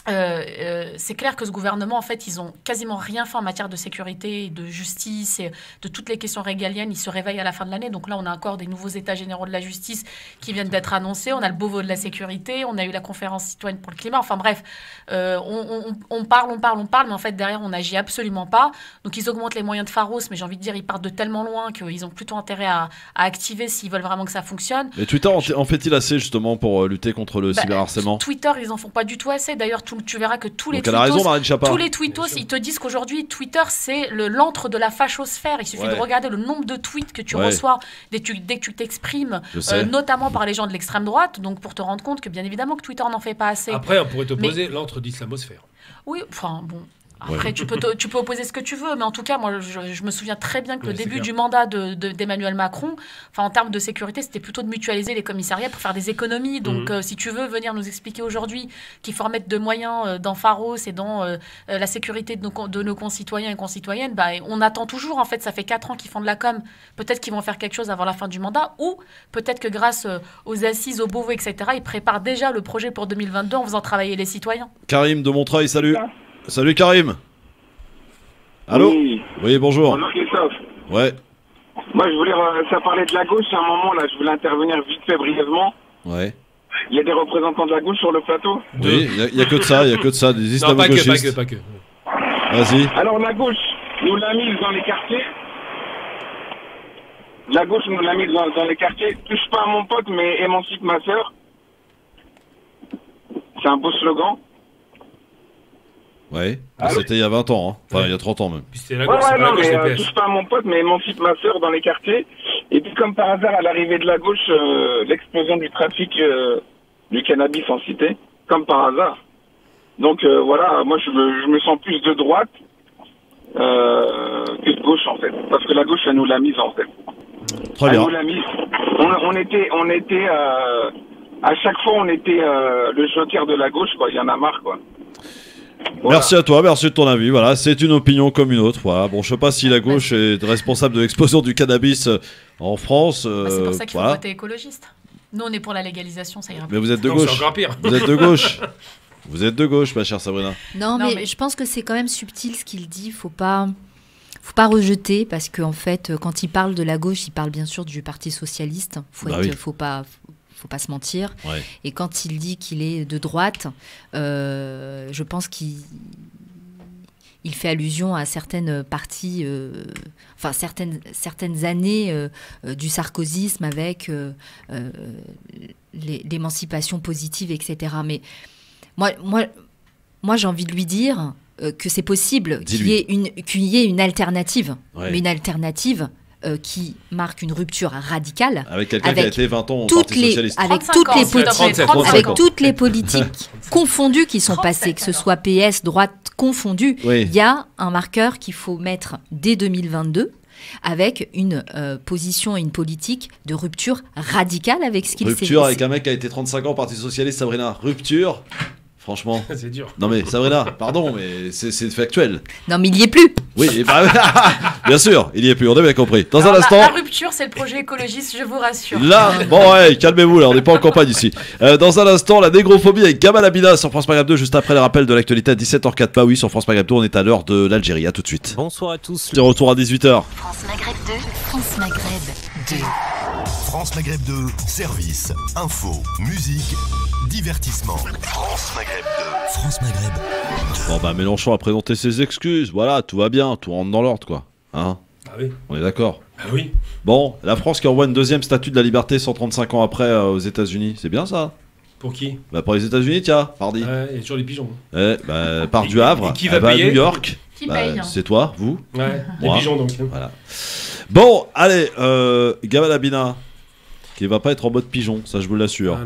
C'est clair que ce gouvernement, en fait, ils ont quasiment rien fait en matière de sécurité, de justice et de toutes les questions régaliennes. Ils se réveillent à la fin de l'année. Donc là, on a encore des nouveaux états généraux de la justice qui viennent d'être annoncés. On a le Beauvau de la sécurité. On a eu la conférence citoyenne pour le climat. Enfin bref, on parle, mais en fait, derrière, on n'agit absolument pas. Donc ils augmentent les moyens de Pharos, mais j'ai envie de dire, ils partent de tellement loin qu'ils ont plutôt intérêt à activer s'ils veulent vraiment que ça fonctionne. Mais Twitter en fait-il assez, justement, pour lutter contre le cyberharcèlement? Twitter, ils en font pas du tout assez. D'ailleurs, tu verras que tous les tweetos, ils te disent qu'aujourd'hui, Twitter, c'est l'antre de la fachosphère. Il suffit de regarder le nombre de tweets que tu reçois dès que tu t'exprimes, notamment par les gens de l'extrême droite, donc pour te rendre compte que, bien évidemment, que Twitter n'en fait pas assez. Après, on pourrait t'opposer l'antre d'islamosphère. Oui, enfin, bon... Après, tu peux opposer ce que tu veux, mais en tout cas, moi, je me souviens très bien que le début du mandat d'Emmanuel Macron, en termes de sécurité, c'était plutôt de mutualiser les commissariats pour faire des économies. Donc, si tu veux venir nous expliquer aujourd'hui qu'il faut remettre de moyens dans Pharos et dans la sécurité de nos concitoyens et concitoyennes, on attend toujours. En fait, ça fait 4 ans qu'ils font de la com. Peut-être qu'ils vont faire quelque chose avant la fin du mandat, ou peut-être que grâce aux assises, au Beauvau, etc., ils préparent déjà le projet pour 2022 en faisant travailler les citoyens. Karim de Montreuil, salut. Salut Karim. Allô? Oui, bonjour. Bonjour Christophe. Ouais. Moi je voulais, ça parlait de la gauche à un moment là, je voulais intervenir vite fait brièvement. Ouais. Il y a des représentants de la gauche sur le plateau? Oui, il y a que de ça, des islamo-gauchistes. Non, pas que. Vas-y. Alors la gauche nous l'a mise dans les quartiers. La gauche nous l'a mise dans les quartiers. Touche pas à mon pote mais émancipe ma sœur. C'est un beau slogan. Ouais, c'était il y a 20 ans, hein. Enfin il y a 30 ans même. Touche pas à mon pote, mais émancipe ma sœur dans les quartiers. Et puis comme par hasard, à l'arrivée de la gauche, l'explosion du trafic du cannabis en cité, comme par hasard. Donc voilà, moi je me sens plus de droite que de gauche en fait. Parce que la gauche, elle nous l'a mise en fait. Très bien. Elle nous l'a mise. On était à chaque fois on était le joker de la gauche, quoi. Il y en a marre, quoi. Voilà. Merci à toi, merci de ton avis. Voilà, c'est une opinion comme une autre. Voilà. Bon, je sais pas si la gauche est responsable de l'explosion du cannabis en France. C'est pour ça qu'il faut voter écologiste. Nous, on est pour la légalisation, ça ira. Mais vous êtes de gauche. C'est encore pire. Vous êtes de gauche. Vous êtes de gauche, ma chère Sabrina. Non, mais je pense que c'est quand même subtil ce qu'il dit. Faut pas rejeter parce qu'en fait, quand il parle de la gauche, il parle bien sûr du Parti socialiste. Faut pas se mentir. Ouais. Et quand il dit qu'il est de droite, je pense qu'il fait allusion à certaines parties, certaines années du sarkozysme avec l'émancipation positive, etc. Mais moi j'ai envie de lui dire que c'est possible qu'il y ait une alternative. Ouais. Mais une alternative qui marque une rupture radicale. Avec quelqu'un qui a été 20 ans au Parti Socialiste. Avec toutes les politiques confondues qui sont passées, que ce soit PS, droite confondue, il y a un marqueur qu'il faut mettre dès 2022 avec une position et une politique de rupture radicale avec ce qu'il s'est Rupture avec un mec qui a été 35 ans au Parti Socialiste, Sabrina. Rupture. Franchement. C'est dur. Non mais Sabrina, pardon, mais c'est factuel. Non mais il y est plus. Oui, bien sûr, il y est plus, on a bien compris. Dans un instant. La rupture, c'est le projet écologiste, je vous rassure. Là, bon ouais, calmez-vous là, on n'est pas en campagne ici. Dans un instant, la négrophobie avec Gamal Abina sur France Maghreb 2, juste après les rappels de l'actualité à 17h04. Bah oui, sur France Maghreb 2, on est à l'heure de l'Algérie. À tout de suite. Bonsoir à tous. De retour à 18h. France Maghreb 2, France Maghreb 2. France Maghreb 2, service, info, musique, divertissement. France Maghreb 2. France Maghreb 2. Bon bah Mélenchon a présenté ses excuses, voilà, tout va bien, tout rentre dans l'ordre quoi. Hein ? Ah oui. On est d'accord. Ah oui. Bon, la France qui envoie une deuxième statue de la liberté 135 ans après aux États-Unis, c'est bien ça ? Pour qui ? Bah pour les États-Unis, tiens, pardi. Il y a toujours les pigeons. Par du Havre, et qui va payer ? À New York. Qui paye ? C'est toi, vous ? Ouais, moi. Les pigeons donc. Voilà. Bon, allez, Gamal Abina, qui va pas être en mode pigeon, ça je vous l'assure,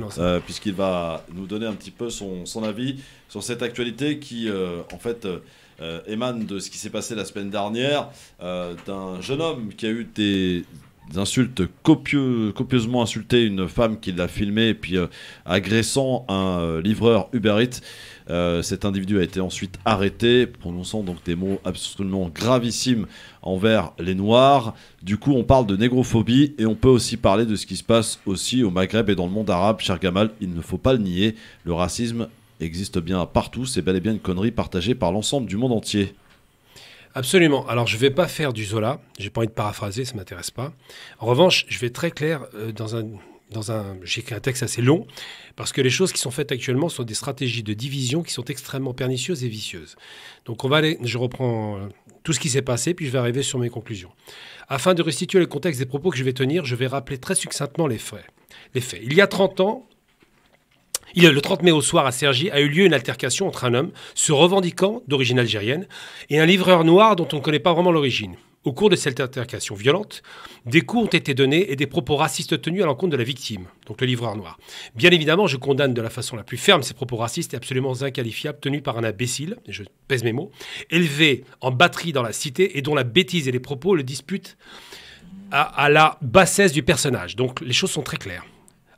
puisqu'il va nous donner un petit peu son avis sur cette actualité qui, en fait, émane de ce qui s'est passé la semaine dernière, d'un jeune homme qui a eu des insultes copieusement insulté une femme qui l'a filmé et puis agressant un livreur Uber Eats. Cet individu a été ensuite arrêté, prononçant donc des mots absolument gravissimes envers les Noirs. Du coup, on parle de négrophobie et on peut aussi parler de ce qui se passe aussi au Maghreb et dans le monde arabe. Cher Gamal, il ne faut pas le nier, le racisme existe bien partout, c'est bel et bien une connerie partagée par l'ensemble du monde entier. Absolument. Alors, je ne vais pas faire du Zola, j'ai pas envie de paraphraser, ça ne m'intéresse pas. En revanche, je vais être très clair j'ai écrit un texte assez long, parce que les choses qui sont faites actuellement sont des stratégies de division qui sont extrêmement pernicieuses et vicieuses. Donc je reprends tout ce qui s'est passé, puis je vais arriver sur mes conclusions. Afin de restituer le contexte des propos que je vais tenir, je vais rappeler très succinctement les faits. Il y a 30 ans, le 30 mai au soir à Cergy, a eu lieu une altercation entre un homme se revendiquant d'origine algérienne et un livreur noir dont on ne connaît pas vraiment l'origine. Au cours de cette altercation violente, des coups ont été donnés et des propos racistes tenus à l'encontre de la victime, donc le livreur noir. Bien évidemment, je condamne de la façon la plus ferme ces propos racistes et absolument inqualifiables tenus par un imbécile, et je pèse mes mots, élevé en batterie dans la cité et dont la bêtise et les propos le disputent à la bassesse du personnage. Donc les choses sont très claires.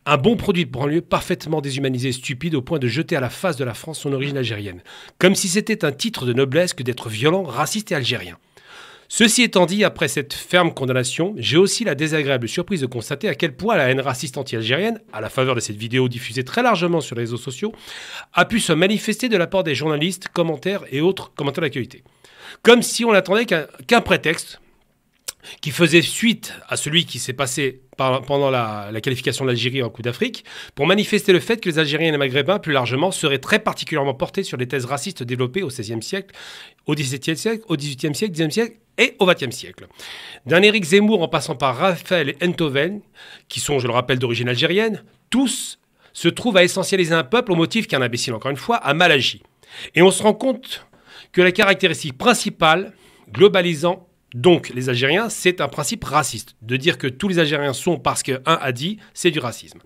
Un bon produit de banlieue parfaitement déshumanisé et stupide au point de jeter à la face de la France son origine algérienne. Comme si c'était un titre de noblesse que d'être violent, raciste et algérien. Ceci étant dit, après cette ferme condamnation, j'ai aussi la désagréable surprise de constater à quel point la haine raciste anti-algérienne, à la faveur de cette vidéo diffusée très largement sur les réseaux sociaux, a pu se manifester de la part des journalistes, commentaires et autres commentaires d'actualité. Comme si on n'attendait qu'un prétexte qui faisait suite à celui qui s'est passé pendant la qualification de l'Algérie en Coupe d'Afrique, pour manifester le fait que les Algériens et les Maghrébins, plus largement, seraient très particulièrement portés sur les thèses racistes développées au XVIe siècle, au XVIIe siècle, au XVIIIe siècle, XIXe siècle et au XXe siècle. D'un Éric Zemmour en passant par Raphaël Enthoven, qui sont, je le rappelle, d'origine algérienne, tous se trouvent à essentialiser un peuple au motif qu'un imbécile, encore une fois, a mal agi. Et on se rend compte que la caractéristique principale, globalisant donc les Algériens, c'est un principe raciste. De dire que tous les Algériens sont parce qu'un a dit, c'est du racisme.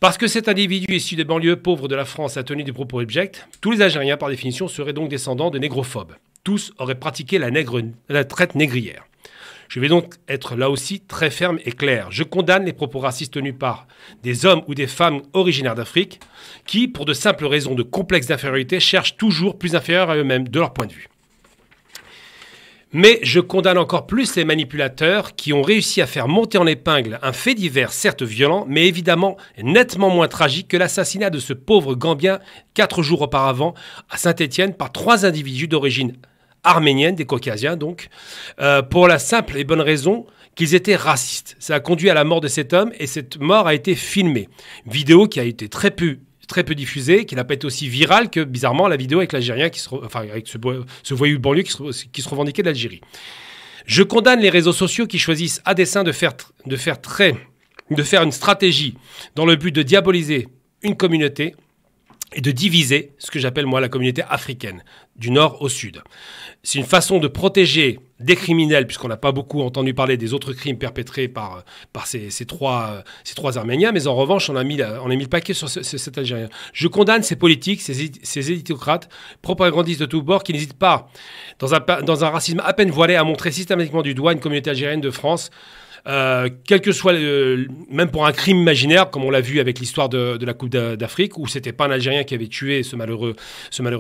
Parce que cet individu issu des banlieues pauvres de la France a tenu des propos abjects, tous les Algériens, par définition, seraient donc descendants de négrophobes. Tous auraient pratiqué la traite négrière. Je vais donc être là aussi très ferme et clair. Je condamne les propos racistes tenus par des hommes ou des femmes originaires d'Afrique qui, pour de simples raisons de complexe d'infériorité, cherchent toujours plus inférieurs à eux-mêmes de leur point de vue. Mais je condamne encore plus les manipulateurs qui ont réussi à faire monter en épingle un fait divers certes violent, mais évidemment nettement moins tragique que l'assassinat de ce pauvre Gambien 4 jours auparavant à Saint-Étienne par 3 individus d'origine arménienne, des Caucasiens donc, pour la simple et bonne raison qu'ils étaient racistes. Ça a conduit à la mort de cet homme et cette mort a été filmée. Vidéo qui a été très peu diffusée, qui n'a pas été aussi virale que, bizarrement, la vidéo avec l'Algérien, avec ce voyou de banlieue qui se revendiquait de l'Algérie. Je condamne les réseaux sociaux qui choisissent à dessein de faire une stratégie dans le but de diaboliser une communauté et de diviser ce que j'appelle moi la communauté africaine, du nord au sud. C'est une façon de protéger des criminels, puisqu'on n'a pas beaucoup entendu parler des autres crimes perpétrés par ces trois Arméniens, mais en revanche, on a mis le paquet sur cet Algérien. Je condamne ces politiques, ces éditocrates, propagandistes de tous bords, qui n'hésitent pas, dans un racisme à peine voilé, à montrer systématiquement du doigt une communauté algérienne de France, quel que soit, même pour un crime imaginaire, comme on l'a vu avec l'histoire de la Coupe d'Afrique, où c'était pas un Algérien qui avait tué ce malheureux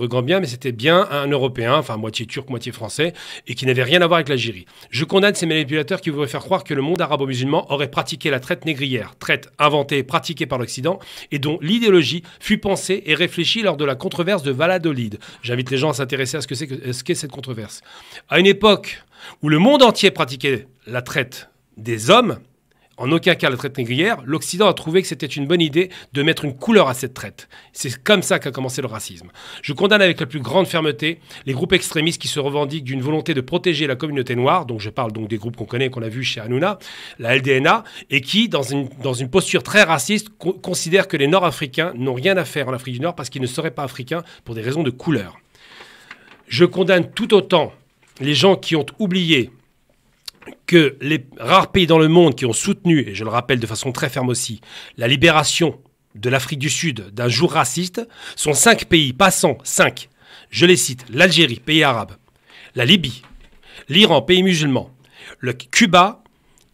Gambien, mais c'était bien un Européen, enfin moitié turc, moitié français, et qui n'avait rien à voir avec l'Algérie. Je condamne ces manipulateurs qui voudraient faire croire que le monde arabo-musulman aurait pratiqué la traite négrière, traite inventée et pratiquée par l'Occident, et dont l'idéologie fut pensée et réfléchie lors de la controverse de Valladolid. J'invite les gens à s'intéresser à ce qu'est cette controverse. À une époque où le monde entier pratiquait la traite des hommes, en aucun cas la traite négrière, l'Occident a trouvé que c'était une bonne idée de mettre une couleur à cette traite. C'est comme ça qu'a commencé le racisme. Je condamne avec la plus grande fermeté les groupes extrémistes qui se revendiquent d'une volonté de protéger la communauté noire, donc je parle donc des groupes qu'on connaît, qu'on a vus chez Hanouna, la LDNA, et qui, dans une posture très raciste, considèrent que les Nord-Africains n'ont rien à faire en Afrique du Nord parce qu'ils ne seraient pas africains pour des raisons de couleur. Je condamne tout autant les gens qui ont oublié que les rares pays dans le monde qui ont soutenu, et je le rappelle de façon très ferme aussi, la libération de l'Afrique du Sud d'un joug raciste, sont 5 pays, pas 100, 5. Je les cite: l'Algérie, pays arabe, la Libye, l'Iran, pays musulman, le Cuba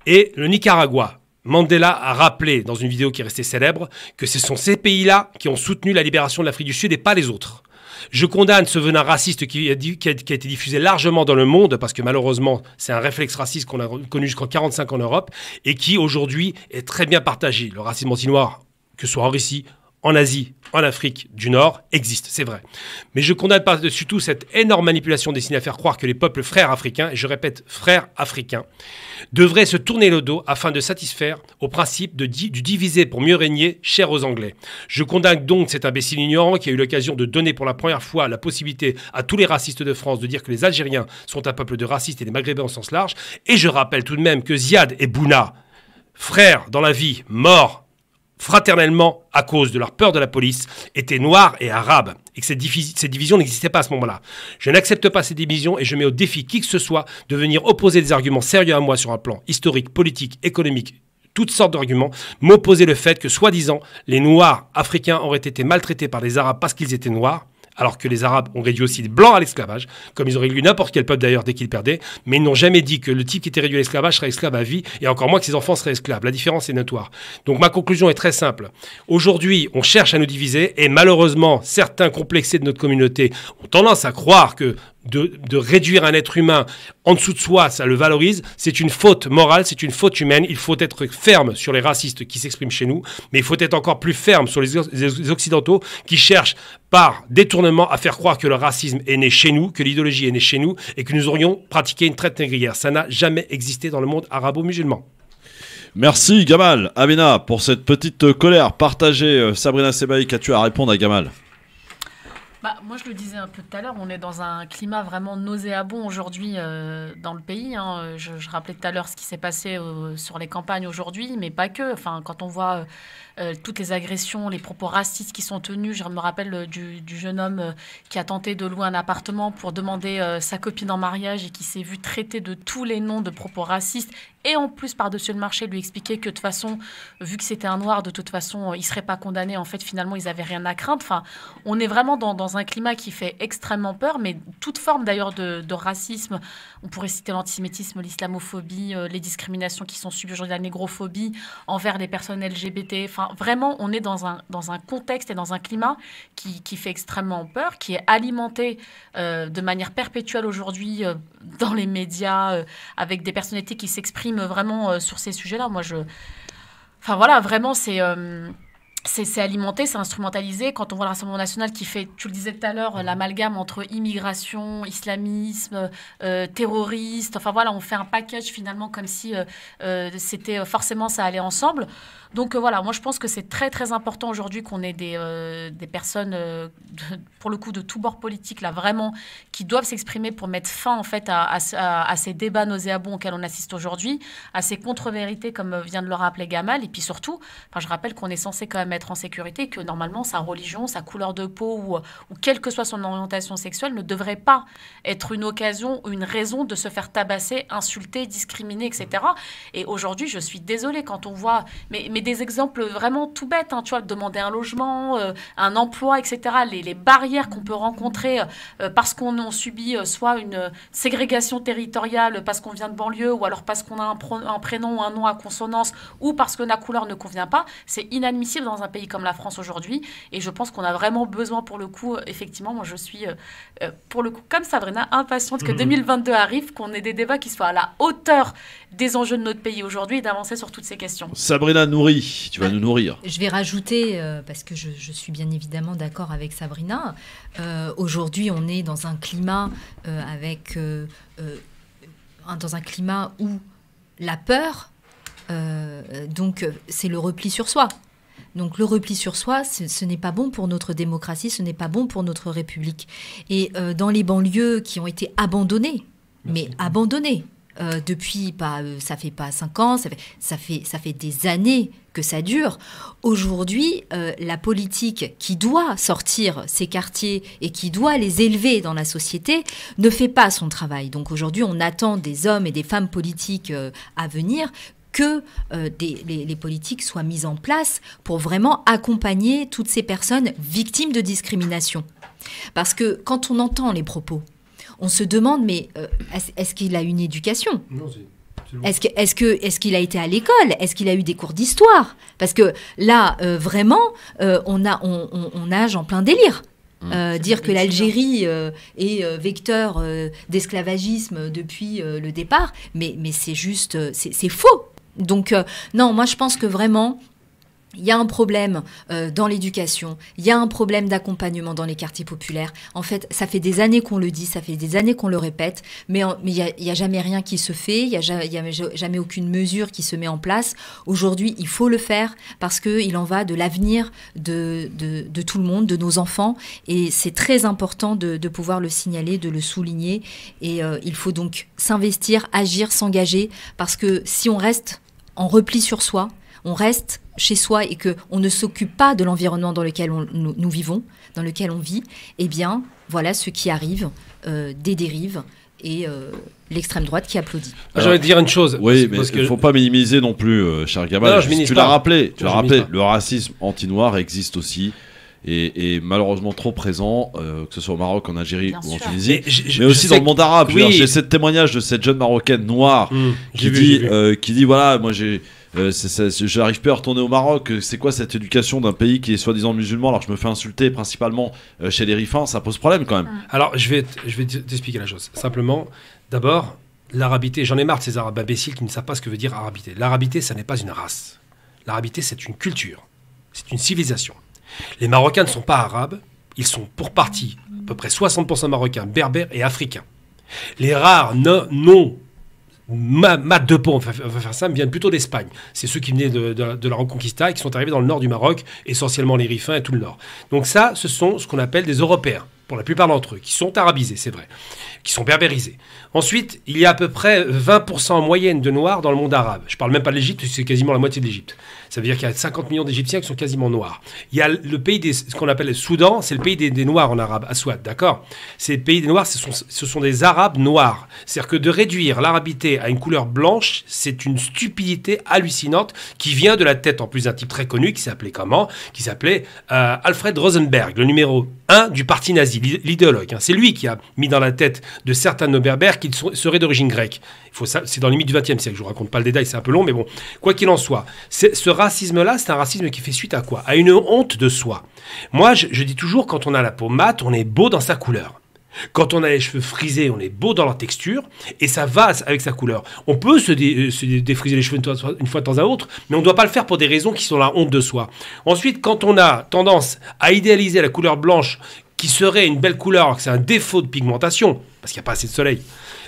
et le Nicaragua. Mandela a rappelé dans une vidéo qui est restée célèbre que ce sont ces pays-là qui ont soutenu la libération de l'Afrique du Sud et pas les autres. Je condamne ce venin raciste qui a été diffusé largement dans le monde, parce que malheureusement, c'est un réflexe raciste qu'on a connu jusqu'en 1945 en Europe, et qui aujourd'hui est très bien partagé. Le racisme anti-noir, que ce soit en Russie, en Asie, en Afrique du Nord, existe, c'est vrai. Mais je condamne par-dessus tout cette énorme manipulation destinée à faire croire que les peuples frères africains, et je répète, frères africains, devraient se tourner le dos afin de satisfaire au principe du diviser pour mieux régner, cher aux Anglais. Je condamne donc cet imbécile ignorant qui a eu l'occasion de donner pour la première fois la possibilité à tous les racistes de France de dire que les Algériens sont un peuple de racistes et les Maghrébins au sens large. Et je rappelle tout de même que Ziad et Bouna, frères dans la vie, morts fraternellement à cause de leur peur de la police, étaient noirs et arabes, et que cette division n'existait pas à ce moment-là. Je n'accepte pas ces divisions et je mets au défi qui que ce soit de venir opposer des arguments sérieux à moi sur un plan historique, politique, économique, toutes sortes d'arguments, m'opposer le fait que, soi-disant, les Noirs africains auraient été maltraités par les Arabes parce qu'ils étaient noirs, alors que les Arabes ont réduit aussi les Blancs à l'esclavage, comme ils ont réduit n'importe quel peuple d'ailleurs dès qu'ils perdaient, mais ils n'ont jamais dit que le type qui était réduit à l'esclavage serait esclave à vie, et encore moins que ses enfants seraient esclaves. La différence est notoire. Donc ma conclusion est très simple. Aujourd'hui, on cherche à nous diviser, et malheureusement, certains complexés de notre communauté ont tendance à croire que de réduire un être humain en dessous de soi, ça le valorise. C'est une faute morale, c'est une faute humaine. Il faut être ferme sur les racistes qui s'expriment chez nous, mais il faut être encore plus ferme sur les Occidentaux qui cherchent par détournement à faire croire que le racisme est né chez nous, que l'idéologie est née chez nous et que nous aurions pratiqué une traite négrière. Ça n'a jamais existé dans le monde arabo-musulman. Merci Gamal, Amina, pour cette petite colère partagée. Sabrina Sebaï, qu'as-tu à répondre à Gamal ? Moi, je le disais un peu tout à l'heure, on est dans un climat vraiment nauséabond aujourd'hui dans le pays. Hein. Je rappelais tout à l'heure ce qui s'est passé sur les campagnes aujourd'hui, mais pas que. Enfin, quand on voit toutes les agressions, les propos racistes qui sont tenus, je me rappelle du jeune homme qui a tenté de louer un appartement pour demander sa copine en mariage et qui s'est vu traiter de tous les noms de propos racistes. Et en plus, par-dessus le marché, lui expliquer que de toute façon, vu que c'était un noir, de toute façon, il ne serait pas condamné. En fait, finalement, ils n'avaient rien à craindre. Enfin, on est vraiment dans un climat qui fait extrêmement peur, mais toute forme d'ailleurs de racisme. On pourrait citer l'antisémitisme, l'islamophobie, les discriminations qui sont subies aujourd'hui, la négrophobie envers les personnes LGBT. Enfin, vraiment, on est dans un contexte et dans un climat qui fait extrêmement peur, qui est alimenté de manière perpétuelle aujourd'hui dans les médias, avec des personnalités qui s'expriment vraiment sur ces sujets-là. Enfin voilà, vraiment, c'est alimenté, c'est instrumentalisé. Quand on voit le Rassemblement national qui fait, tu le disais tout à l'heure, l'amalgame entre immigration, islamisme, terroriste. Enfin voilà, on fait un package finalement comme si c'était forcément ça allait ensemble. Donc voilà, moi je pense que c'est très très important aujourd'hui qu'on ait des personnes, pour le coup de tous bords politiques là, vraiment, qui doivent s'exprimer pour mettre fin en fait à ces débats nauséabonds auxquels on assiste aujourd'hui, à ces contre-vérités comme vient de le rappeler Gamal, et puis surtout, je rappelle qu'on est censé quand même mettre en sécurité, que normalement sa religion, sa couleur de peau ou quelle que soit son orientation sexuelle ne devrait pas être une occasion ou une raison de se faire tabasser, insulter, discriminer, etc. Et aujourd'hui, je suis désolée quand on voit mais des exemples vraiment tout bêtes, hein, tu vois, demander un logement, un emploi, etc. Les barrières qu'on peut rencontrer parce qu'on subit soit une ségrégation territoriale parce qu'on vient de banlieue ou alors parce qu'on a un prénom ou un nom à consonance ou parce que la couleur ne convient pas, c'est inadmissible dans un pays comme la France aujourd'hui. Et je pense qu'on a vraiment besoin, pour le coup, effectivement, moi je suis, pour le coup, comme Sabrina, impatiente que 2022 arrive, qu'on ait des débats qui soient à la hauteur des enjeux de notre pays aujourd'hui et d'avancer sur toutes ces questions. Sabrina Nourri, tu vas nous nourrir. Je vais rajouter, parce que je suis bien évidemment d'accord avec Sabrina, aujourd'hui on est dans un climat dans un climat où la peur, donc c'est le repli sur soi. Donc le repli sur soi, ce n'est pas bon pour notre démocratie, ce n'est pas bon pour notre République. Et dans les banlieues qui ont été abandonnées, mais abandonnées, depuis, ça fait pas 5 ans, ça fait des années que ça dure. Aujourd'hui, la politique qui doit sortir ces quartiers et qui doit les élever dans la société ne fait pas son travail. Donc aujourd'hui, on attend des hommes et des femmes politiques à venir que les politiques soient mises en place pour vraiment accompagner toutes ces personnes victimes de discrimination. Parce que quand on entend les propos, on se demande, mais est-ce qu'il a une éducation ? Non, Est-ce qu'il a été à l'école ? Est-ce qu'il a eu des cours d'histoire ? Parce que là, vraiment, on nage en plein délire. Dire que l'Algérie est vecteur d'esclavagisme depuis le départ, mais c'est juste, c'est faux. Donc, non, moi je pense que vraiment, il y a un problème dans l'éducation, il y a un problème d'accompagnement dans les quartiers populaires. En fait, ça fait des années qu'on le dit, ça fait des années qu'on le répète, mais il y a jamais rien qui se fait, il y a jamais aucune mesure qui se met en place. Aujourd'hui, il faut le faire parce qu'il en va de l'avenir de tout le monde, de nos enfants, et c'est très important de pouvoir le signaler, de le souligner, et il faut donc s'investir, agir, s'engager, parce que si on reste en repli sur soi, on reste chez soi et qu'on ne s'occupe pas de l'environnement dans lequel nous vivons, dans lequel on vit, eh bien, voilà ce qui arrive, des dérives et l'extrême droite qui applaudit. J'ai envie de dire une chose. Oui, mais il ne faut pas minimiser non plus, cher Gamal. Tu l'as rappelé, le racisme anti-noir existe aussi. Et malheureusement trop présent, que ce soit au Maroc, en Algérie ou en Tunisie, mais aussi dans le monde arabe. Oui. J'ai ce témoignage de cette jeune Marocaine noire qui dit voilà, moi j'arrive pas à retourner au Maroc. C'est quoi cette éducation d'un pays qui est soi-disant musulman alors que je me fais insulter principalement chez les rifins? Ça pose problème quand même. Alors je vais t'expliquer la chose. Simplement, d'abord, l'arabité. J'en ai marre de ces arabes imbéciles qui ne savent pas ce que veut dire arabité. L'arabité, ça n'est pas une race. L'arabité, c'est une culture. C'est une civilisation. Les Marocains ne sont pas arabes, ils sont pour partie, à peu près 60% marocains, berbères et africains. Les rares non mat de peau, on va faire ça, viennent plutôt d'Espagne. C'est ceux qui venaient de la Reconquista et qui sont arrivés dans le nord du Maroc, essentiellement les Rifins et tout le nord. Donc ça, ce sont ce qu'on appelle des Européens, pour la plupart d'entre eux, qui sont arabisés, c'est vrai, qui sont berbérisés. Ensuite, il y a à peu près 20% en moyenne de Noirs dans le monde arabe. Je ne parle même pas de l'Égypte, c'est quasiment la moitié de l'Égypte. Ça veut dire qu'il y a 50 millions d'Égyptiens qui sont quasiment noirs. Il y a le pays ce qu'on appelle le Soudan, c'est le pays des Noirs en arabe, Aswad, d'accord ? C'est le pays des Noirs, ce sont des Arabes noirs. C'est-à-dire que de réduire l'arabité à une couleur blanche, c'est une stupidité hallucinante qui vient de la tête, en plus d'un type très connu, qui s'appelait Alfred Rosenberg, le numéro 1 du parti nazi, l'idéologue. C'est lui qui a mis dans la tête de certains de nos berbères qu'ils seraient d'origine grecque. C'est dans les limites du XXe siècle, je ne vous raconte pas le détail, c'est un peu long, mais bon, quoi qu'il en soit, ce racisme-là, c'est un racisme qui fait suite à quoi ? À une honte de soi. Moi, je dis toujours, quand on a la peau mate, on est beau dans sa couleur. Quand on a les cheveux frisés, on est beau dans leur texture, et ça va avec sa couleur. On peut se défriser les cheveux une fois de temps à autre, mais on ne doit pas le faire pour des raisons qui sont la honte de soi. Ensuite, quand on a tendance à idéaliser la couleur blanche, qui serait une belle couleur, alors que c'est un défaut de pigmentation, parce qu'il n'y a pas assez de soleil,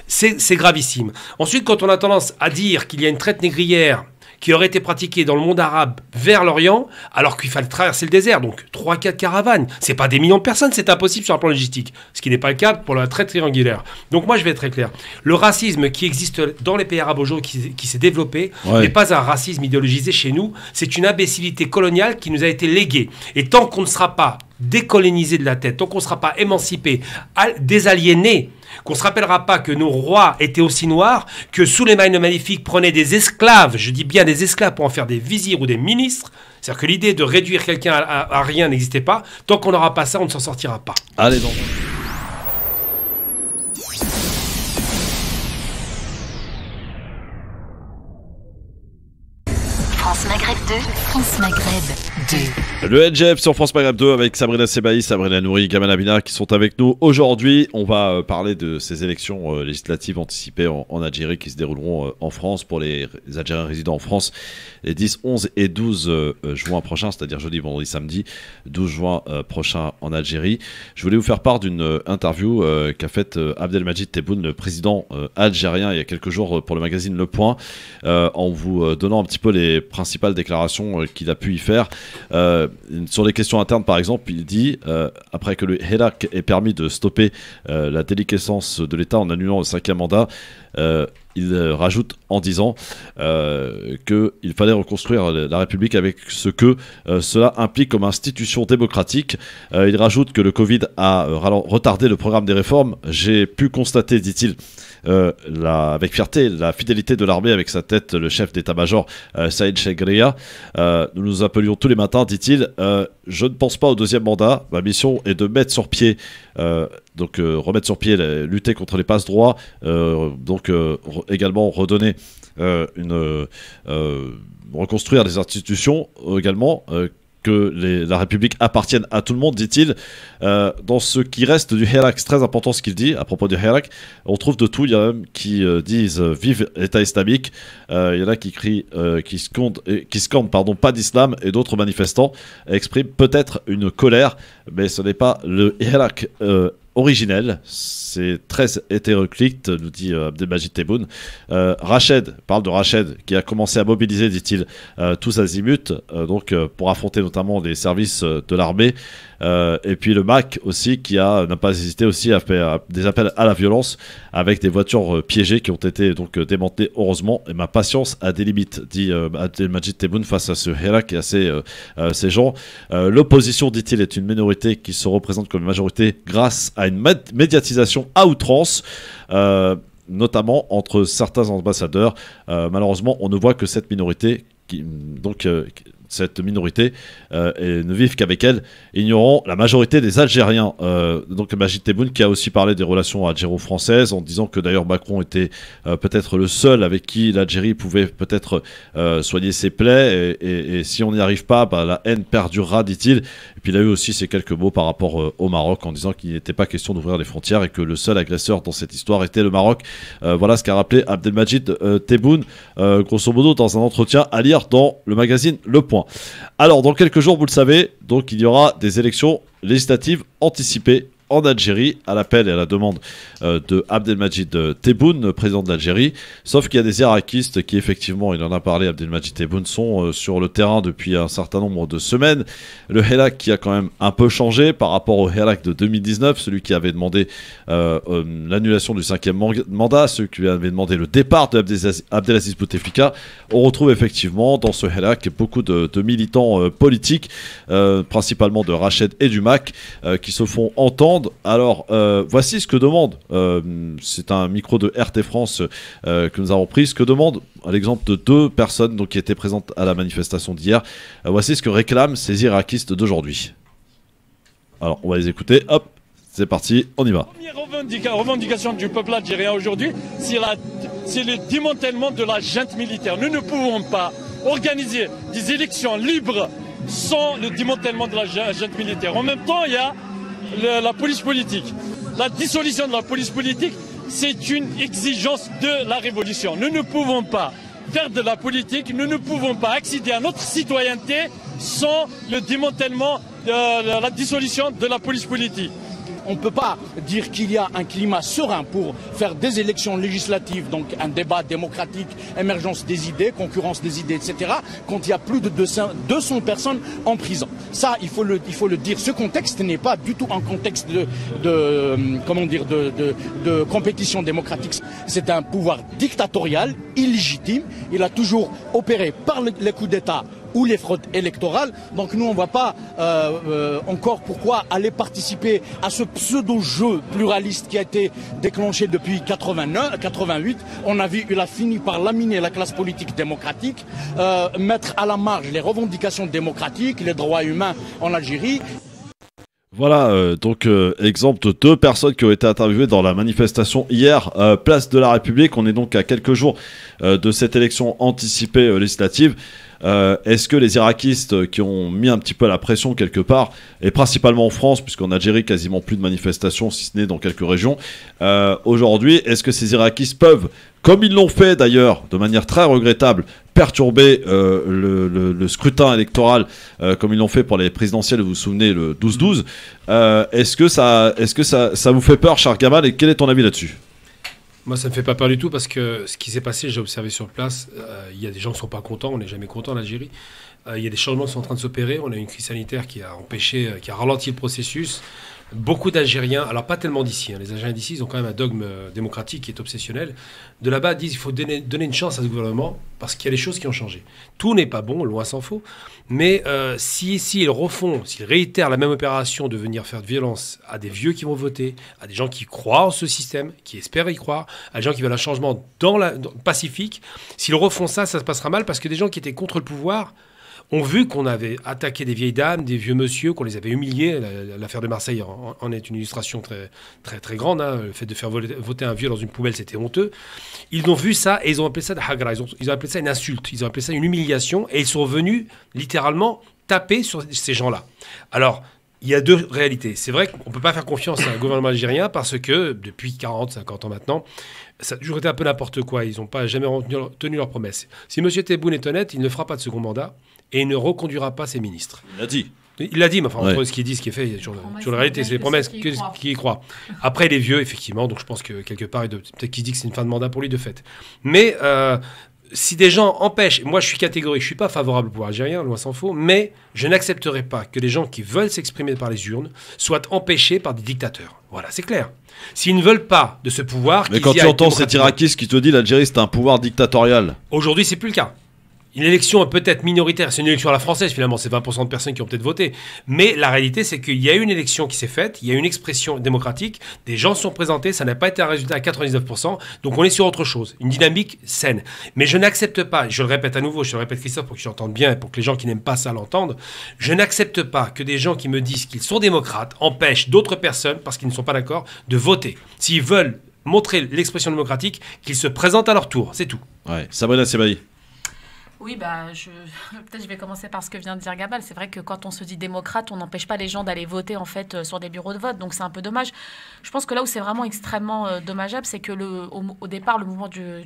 c'est gravissime. Ensuite, quand on a tendance à dire qu'il y a une traite négrière qui aurait été pratiquée dans le monde arabe vers l'Orient, alors qu'il fallait traverser le désert. Donc 3-4 caravanes. C'est pas des millions de personnes, c'est impossible sur un plan logistique. Ce qui n'est pas le cas pour la traite triangulaire. Donc moi, je vais être très clair. Le racisme qui existe dans les pays arabes aujourd'hui, qui s'est développé, n'est pas un racisme idéologisé chez nous. C'est une imbécilité coloniale qui nous a été léguée. Et tant qu'on ne sera pas décolonisé de la tête, tant qu'on ne sera pas émancipé, désaliéné, qu'on ne se rappellera pas que nos rois étaient aussi noirs, que Souleymane le Magnifique prenait des esclaves, je dis bien des esclaves, pour en faire des vizirs ou des ministres. C'est-à-dire que l'idée de réduire quelqu'un à rien n'existait pas. Tant qu'on n'aura pas ça, on ne s'en sortira pas. Allez donc. France Maghreb 2, France Maghreb 2. Le LGF sur France Maghreb 2 avec Sabrina Sebaï, Sabrina Nouri, Gamal Abina qui sont avec nous aujourd'hui. On va parler de ces élections législatives anticipées en Algérie qui se dérouleront en France pour les Algériens résidant en France les 10, 11 et 12 juin prochains, c'est-à-dire jeudi, vendredi, samedi, 12 juin prochain en Algérie. Je voulais vous faire part d'une interview qu'a faite Abdelmadjid Tebboune, le président algérien, il y a quelques jours pour le magazine Le Point, en vous donnant un petit peu les principales déclarations qu'il a pu y faire. Sur les questions internes, par exemple, il dit, après que le Hirak ait permis de stopper la déliquescence de l'État en annulant le 5e mandat, il rajoute en disant qu'il fallait reconstruire la République avec ce que cela implique comme institution démocratique. Il rajoute que le Covid a retardé le programme des réformes. J'ai pu constater, dit-il, avec fierté, la fidélité de l'armée avec sa tête, le chef d'état-major Saïd Chegria. Nous nous appelions tous les matins, dit-il. Je ne pense pas au deuxième mandat. Ma mission est de mettre sur pied, remettre sur pied, lutter contre les passe-droits, également redonner reconstruire des institutions également. Que la République appartienne à tout le monde, dit-il. Dans ce qui reste du Hirak, c'est très important ce qu'il dit à propos du Hirak. On trouve de tout. Il y en a même qui disent vive l'État islamique. Il y en a qui crient, qui scandent pas d'islam, et d'autres manifestants expriment peut-être une colère, mais ce n'est pas le Hirak originel. C'est très hétéroclite, nous dit Abdelmadjid Tebboune. Rached, parle de Rached, qui a commencé à mobiliser, dit-il, tous azimuts, pour affronter notamment les services de l'armée. Et puis le MAC aussi, qui n'a pas hésité aussi à faire des appels à la violence avec des voitures piégées qui ont été donc démantelées, heureusement. Et ma patience a des limites, dit Abdelmadjid Tebboune face à ce Hirak et à ces gens. L'opposition, dit-il, est une minorité qui se représente comme une majorité grâce à une médiatisation à outrance, notamment entre certains ambassadeurs. Malheureusement, on ne voit que cette minorité cette minorité et ne vivent qu'avec elle, ignorant la majorité des Algériens. Donc Majid Tebboune qui a aussi parlé des relations algéro-françaises en disant que d'ailleurs Macron était peut-être le seul avec qui l'Algérie pouvait peut-être soigner ses plaies, et si on n'y arrive pas, la haine perdurera, dit-il. Et puis il a eu aussi ces quelques mots par rapport au Maroc en disant qu'il n'était pas question d'ouvrir les frontières et que le seul agresseur dans cette histoire était le Maroc. Voilà ce qu'a rappelé Abdelmadjid Tebboune, grosso modo dans un entretien à lire dans le magazine Le Point. Alors dans quelques jours, vous le savez, donc il y aura des élections législatives anticipées en Algérie, à l'appel et à la demande de Abdelmadjid Tebboune, président de l'Algérie. Sauf qu'il y a des irakistes qui, effectivement, il en a parlé, Abdelmadjid Tebboune, sont sur le terrain depuis un certain nombre de semaines. Le Hirak qui a quand même un peu changé par rapport au Hirak de 2019, celui qui avait demandé l'annulation du 5e mandat, celui qui avait demandé le départ de Abdelaziz Bouteflika. On retrouve effectivement dans ce Hirak beaucoup de militants politiques, principalement de Rached et du MAC, qui se font entendre. Alors, voici ce que demande, c'est un micro de RT France que nous avons pris, ce que demande, à l'exemple de 2 personnes qui étaient présentes à la manifestation d'hier. Voici ce que réclament ces irakistes d'aujourd'hui. Alors, on va les écouter, hop, c'est parti, on y va. La première revendication du peuple algérien aujourd'hui, c'est le démantèlement de la junte militaire. Nous ne pouvons pas organiser des élections libres sans le démantèlement de la junte militaire. En même temps, il y a la police politique. La dissolution de la police politique, c'est une exigence de la révolution. Nous ne pouvons pas faire de la politique, nous ne pouvons pas accéder à notre citoyenneté sans le démantèlement de la dissolution de la police politique. On ne peut pas dire qu'il y a un climat serein pour faire des élections législatives, donc un débat démocratique, émergence des idées, concurrence des idées, etc., quand il y a plus de 200 personnes en prison. Ça, il faut le dire. Ce contexte n'est pas du tout un contexte de compétition démocratique. C'est un pouvoir dictatorial, illégitime. Il a toujours opéré par les coups d'État ou les fraudes électorales. Donc nous, on ne voit pas encore pourquoi aller participer à ce pseudo-jeu pluraliste qui a été déclenché depuis 88. On a vu, il a fini par laminer la classe politique démocratique, mettre à la marge les revendications démocratiques, les droits humains en Algérie. Voilà, donc exemple de 2 personnes qui ont été interviewées dans la manifestation hier, place de la République. On est donc à quelques jours de cette élection anticipée législative. Est-ce que les irakistes qui ont mis un petit peu la pression quelque part, et principalement en France, puisqu'en Algérie quasiment plus de manifestations, si ce n'est dans quelques régions, aujourd'hui, est-ce que ces irakistes peuvent, comme ils l'ont fait d'ailleurs de manière très regrettable, perturber le scrutin électoral, comme ils l'ont fait pour les présidentielles, vous vous souvenez, le 12-12, est-ce que ça vous fait peur, cher Gamal, et quel est ton avis là-dessus ? Moi, ça ne me fait pas peur du tout parce que ce qui s'est passé, j'ai observé sur place, il y a des gens qui ne sont pas contents, on n'est jamais content en Algérie. Il y a des changements qui sont en train de s'opérer. On a une crise sanitaire qui a empêché, qui a ralenti le processus. Beaucoup d'Algériens, alors pas tellement d'ici, les Algériens d'ici, ils ont quand même un dogme démocratique qui est obsessionnel. De là-bas, ils disent qu'il faut donner une chance à ce gouvernement parce qu'il y a des choses qui ont changé. Tout n'est pas bon, loin s'en faut. Mais s'ils refont, s'ils réitèrent la même opération de venir faire de violence à des vieux qui vont voter, à des gens qui croient en ce système, qui espèrent y croire, à des gens qui veulent un changement pacifique, s'ils refont ça, ça se passera mal parce que des gens qui étaient contre le pouvoir ont vu qu'on avait attaqué des vieilles dames, des vieux monsieur, qu'on les avait humiliés. L'affaire de Marseille en est une illustration très, très, très grande. Hein. Le fait de faire voter un vieux dans une poubelle, c'était honteux. Ils ont vu ça et ils ont appelé ça de hagra. Ils ont appelé ça une insulte. Ils ont appelé ça une humiliation. Et ils sont venus littéralement taper sur ces gens-là. Alors, il y a 2 réalités. C'est vrai qu'on ne peut pas faire confiance à un gouvernement algérien parce que depuis 40, 50 ans maintenant, ça a toujours été un peu n'importe quoi. Ils n'ont pas jamais tenu leurs promesses. Si M. Tebboune est honnête, il ne fera pas de second mandat et il ne reconduira pas ses ministres. Il l'a dit. Il l'a dit, mais enfin, entre ce qu'il dit, ce qui est fait, il y a toujours la réalité, c'est les promesses qui y croient. Après, il est vieux, effectivement, donc je pense que quelque part, peut-être qu'il se dit que c'est une fin de mandat pour lui, de fait. Mais si des gens empêchent, moi je suis catégorique, je ne suis pas favorable au pouvoir algérien, loin s'en faut, mais je n'accepterai pas que les gens qui veulent s'exprimer par les urnes soient empêchés par des dictateurs. Voilà, c'est clair. S'ils ne veulent pas de ce pouvoir... Mais quand tu entends cet Irakiste qui te dit l'Algérie c'est un pouvoir dictatorial... Aujourd'hui, c'est plus le cas. Une élection est peut-être minoritaire, c'est une élection à la française finalement, c'est 20% de personnes qui ont peut-être voté. Mais la réalité, c'est qu'il y a eu une élection qui s'est faite, il y a eu une expression démocratique, des gens se sont présentés, ça n'a pas été un résultat à 99%, donc on est sur autre chose, une dynamique saine. Mais je n'accepte pas, je le répète à nouveau, je le répète Christophe pour que j'entende bien et pour que les gens qui n'aiment pas ça l'entendent, je n'accepte pas que des gens qui me disent qu'ils sont démocrates empêchent d'autres personnes, parce qu'ils ne sont pas d'accord, de voter. S'ils veulent montrer l'expression démocratique, qu'ils se présentent à leur tour, c'est tout. Ouais, Sabrina Sebaï. Oui, peut-être je vais commencer par ce que vient de dire Gabal. C'est vrai que quand on se dit démocrate, on n'empêche pas les gens d'aller voter en fait sur des bureaux de vote. Donc c'est un peu dommage. Je pense que là où c'est vraiment extrêmement dommageable, c'est que au départ, le mouvement du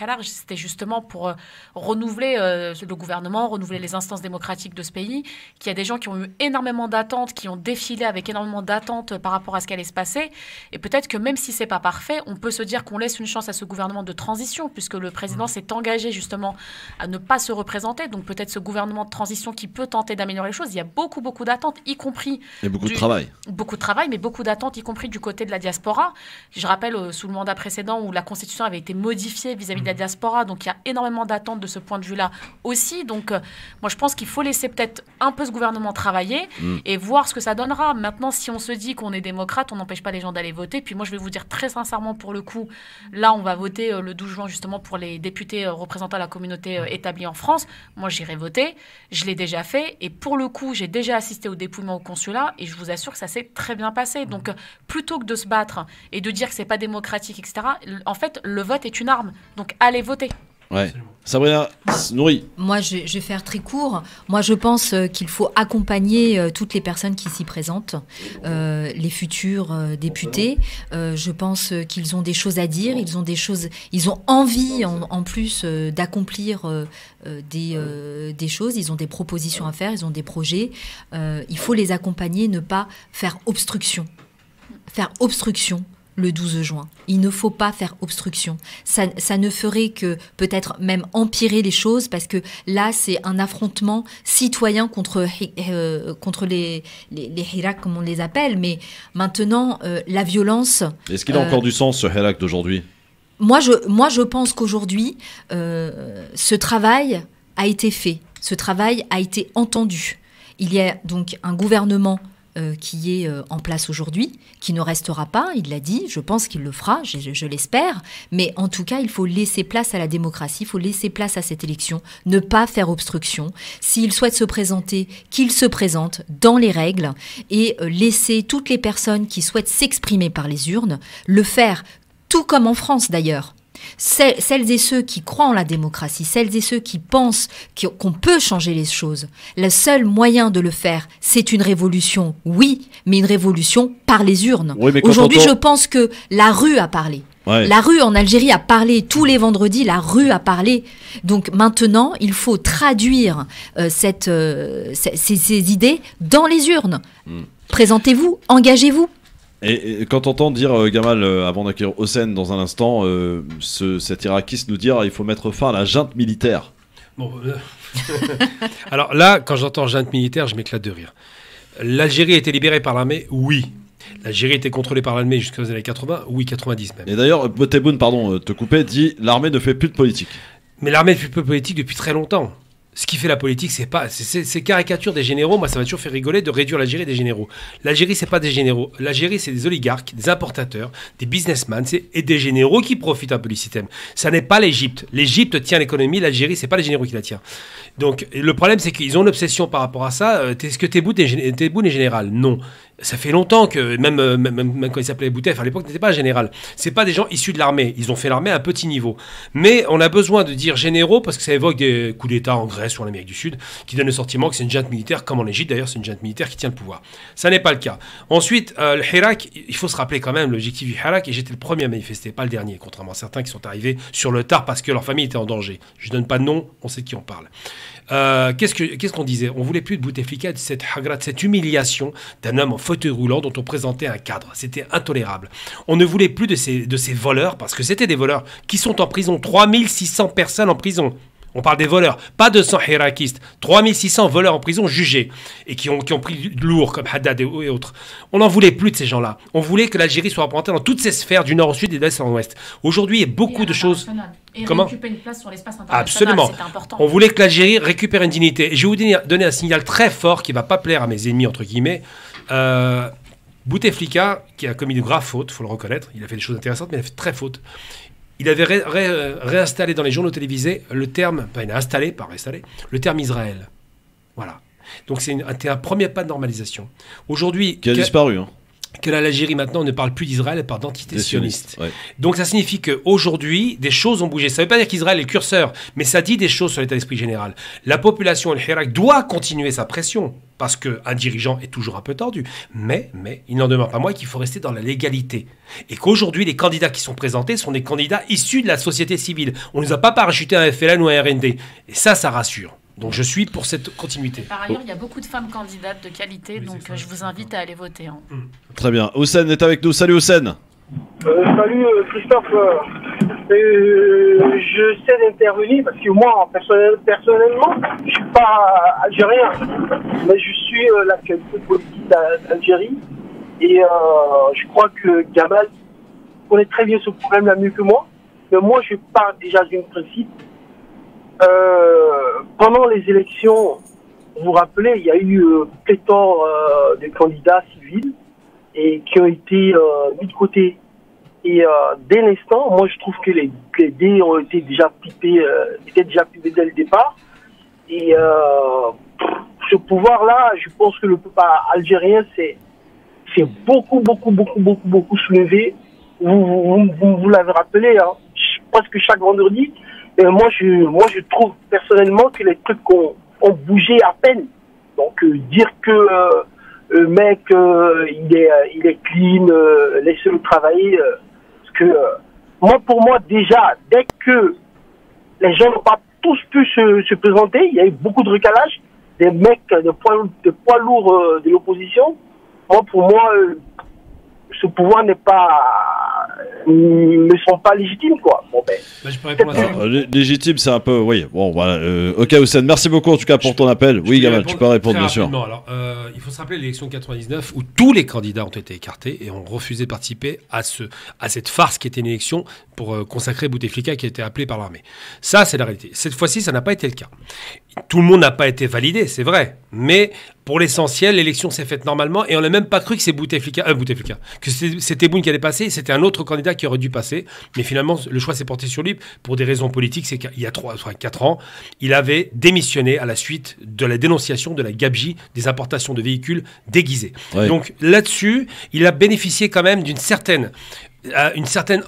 Hiraj, c'était justement pour renouveler le gouvernement, renouveler les instances démocratiques de ce pays. Qu'il y a des gens qui ont eu énormément d'attentes, qui ont défilé avec énormément d'attentes par rapport à ce qui allait se passer. Et peut-être que même si c'est pas parfait, on peut se dire qu'on laisse une chance à ce gouvernement de transition, puisque le président s'est engagé justement à ne pas se représenter, donc peut-être ce gouvernement de transition qui peut tenter d'améliorer les choses. Il y a beaucoup d'attentes, y compris... Et beaucoup de travail. Beaucoup de travail, mais beaucoup d'attentes, y compris du côté de la diaspora. Je rappelle, sous le mandat précédent, où la Constitution avait été modifiée vis-à-vis de la diaspora, donc il y a énormément d'attentes de ce point de vue-là aussi. Donc moi, je pense qu'il faut laisser peut-être un peu ce gouvernement travailler et voir ce que ça donnera. Maintenant, si on se dit qu'on est démocrate, on n'empêche pas les gens d'aller voter. Puis moi, je vais vous dire très sincèrement, pour le coup, là, on va voter le 12 juin, justement, pour les députés représentant la communauté établie en France. Moi, j'irai voter. Je l'ai déjà fait. Et pour le coup, j'ai déjà assisté au dépouillement au consulat. Et je vous assure que ça s'est très bien passé. Donc, plutôt que de se battre et de dire que c'est pas démocratique, etc., en fait, le vote est une arme. Donc, allez voter. Ouais. Sabrina Nouri. Moi, je vais faire très court. Moi, je pense qu'il faut accompagner toutes les personnes qui s'y présentent, les futurs députés. Je pense qu'ils ont des choses à dire, ils ont envie en plus d'accomplir des choses, ils ont des propositions à faire, ils ont des projets. Il faut les accompagner, ne pas faire obstruction. faire obstruction le 12 juin. Il ne faut pas faire obstruction. Ça ne ferait que peut-être même empirer les choses parce que là, c'est un affrontement citoyen contre les Hirak, comme on les appelle. Mais maintenant, la violence... Est-ce qu'il a encore du sens, ce Hirak d'aujourd'hui ? Moi, je pense qu'aujourd'hui, ce travail a été fait. Ce travail a été entendu. Il y a donc un gouvernement qui est en place aujourd'hui, qui ne restera pas, il l'a dit, je pense qu'il le fera, je l'espère, mais en tout cas, il faut laisser place à la démocratie, il faut laisser place à cette élection, ne pas faire obstruction. S'il souhaite se présenter, qu'il se présente dans les règles et laisser toutes les personnes qui souhaitent s'exprimer par les urnes le faire, tout comme en France d'ailleurs. Celles et ceux qui croient en la démocratie, celles et ceux qui pensent qu'on peut changer les choses, le seul moyen de le faire, c'est une révolution, oui, mais une révolution par les urnes. Oui, aujourd'hui, je pense que la rue a parlé. Ouais. La rue en Algérie a parlé, tous les vendredis, la rue a parlé. Donc maintenant, il faut traduire ces idées dans les urnes. Présentez-vous, engagez-vous. Et quand on entend dire, Gamal, avant d'accueillir Hossein dans un instant, cet Irakiste nous dire il faut mettre fin à la junte militaire. Bon, alors là, quand j'entends junte militaire, je m'éclate de rire. L'Algérie a été libérée par l'armée, oui. L'Algérie était contrôlée par l'armée jusqu'aux années 80, oui, 90 même. Et d'ailleurs, Bouteboune, pardon, te couper, dit l'armée ne fait plus de politique. Mais l'armée ne fait plus de politique depuis très longtemps. Ce qui fait la politique, c'est pas ces caricatures des généraux. Moi, ça m'a toujours fait rigoler de réduire l'Algérie des généraux. L'Algérie, c'est pas des généraux. L'Algérie, c'est des oligarques, des importateurs, des businessmen et des généraux qui profitent un peu du système. Ça n'est pas l'Égypte. L'Égypte tient l'économie. L'Algérie, c'est pas les généraux qui la tiennent. Donc, le problème, c'est qu'ils ont une obsession par rapport à ça. Est-ce que Tebboune est général ? Non. Ça fait longtemps que, même quand il s'appelait Boutef, à l'époque, n'était pas général. C'est pas des gens issus de l'armée. Ils ont fait l'armée à un petit niveau. Mais on a besoin de dire généraux parce que ça évoque des coups d'État en Grèce ou en Amérique du Sud qui donnent le sentiment que c'est une junte militaire, comme en Égypte d'ailleurs, c'est une junte militaire qui tient le pouvoir. Ça n'est pas le cas. Ensuite, le Hirak, il faut se rappeler quand même l'objectif du Hirak, et j'étais le premier à manifester, pas le dernier, contrairement à certains qui sont arrivés sur le tard parce que leur famille était en danger. Je ne donne pas de nom, on sait de qui on parle. Qu'est-ce qu'on disait ? On voulait plus de Bouteflika, de cette hagra, de cette humiliation d'un homme en fauteuil roulant dont on présentait un cadre. C'était intolérable. On ne voulait plus de ces voleurs, parce que c'était des voleurs qui sont en prison. 3600 personnes en prison. On parle des voleurs, pas de 100 hirakistes. 3600 voleurs en prison jugés et qui ont pris lourd, comme Haddad et autres. On n'en voulait plus de ces gens-là. On voulait que l'Algérie soit représentée dans toutes ses sphères, du nord au sud et de l'est en ouest. Aujourd'hui, il y a beaucoup de choses... Et récupérer une place sur l'espace international. Absolument. C'était important. On voulait que l'Algérie récupère une dignité. Et je vais vous donner un signal très fort qui ne va pas plaire à mes ennemis, entre guillemets. Bouteflika, qui a commis de graves fautes, il faut le reconnaître. Il a fait des choses intéressantes, mais il a fait très fautes. Il avait réinstallé dans les journaux télévisés le terme, il a installé, pas réinstallé, le terme Israël. Voilà. Donc c'était un premier pas de normalisation. Aujourd'hui... Qui a disparu, hein. Que l'Algérie maintenant ne parle plus d'Israël, elle parle d'entité sioniste. Ouais. Donc ça signifie qu'aujourd'hui, des choses ont bougé. Ça ne veut pas dire qu'Israël est le curseur, mais ça dit des choses sur l'état d'esprit général. La population al-Hirak doit continuer sa pression, parce qu'un dirigeant est toujours un peu tordu. Mais il n'en demeure pas moins qu'il faut rester dans la légalité. Et qu'aujourd'hui, les candidats qui sont présentés sont des candidats issus de la société civile. On ne nous a pas parachuté un FLN ou un RND. Et ça rassure. Donc je suis pour cette continuité. Par ailleurs, il y a beaucoup de femmes candidates de qualité, donc je vous invite à aller voter. Hein. Très bien. Hossein est avec nous. Salut Hossein. Salut Christophe. Je sais d'intervenir parce que moi, personnellement, je ne suis pas algérien, mais je suis l'actualité politique d'Algérie. Et je crois que Gamal connaît très bien ce problème-là mieux que moi. Mais moi, je pars déjà d'un principe. Pendant les élections, vous vous rappelez, il y a eu pléthore de candidats civils et qui ont été mis de côté. Et dès l'instant, moi je trouve que les dés ont été déjà pipés, dès le départ. Et ce pouvoir-là, je pense que le peuple algérien s'est beaucoup soulevé. Vous l'avez rappelé, hein, presque chaque vendredi. Et moi je trouve personnellement que les trucs ont bougé à peine. Donc dire que le mec il est clean, laissez-le travailler. Parce que pour moi déjà, dès que les gens n'ont pas tous pu se présenter, il y a eu beaucoup de recalage, des mecs de poids lourds de l'opposition. Pour moi ce pouvoir ne sont pas légitimes, quoi. Bon, je peux répondre à ça. Légitime, c'est un peu, oui. Bon, voilà. Ok, Houssen, merci beaucoup en tout cas pour ton appel. Oui, Gamal, tu peux répondre, bien sûr. Alors, il faut se rappeler l'élection de 99 où tous les candidats ont été écartés et ont refusé de participer à cette farce qui était une élection pour consacrer Bouteflika qui a été appelé par l'armée. Ça, c'est la réalité. Cette fois-ci, ça n'a pas été le cas. Tout le monde n'a pas été validé, c'est vrai, mais pour l'essentiel, l'élection s'est faite normalement et on n'a même pas cru que c'est Bouteflika, que c'était Tebboune qui allait passer, c'était un autre candidat qui aurait dû passer, mais finalement le choix s'est porté sur lui pour des raisons politiques. C'est qu'il y a 4 ans, il avait démissionné à la suite de la dénonciation de la gabegie des importations de véhicules déguisés. Ouais. Donc là-dessus, il a bénéficié quand même d'une certaine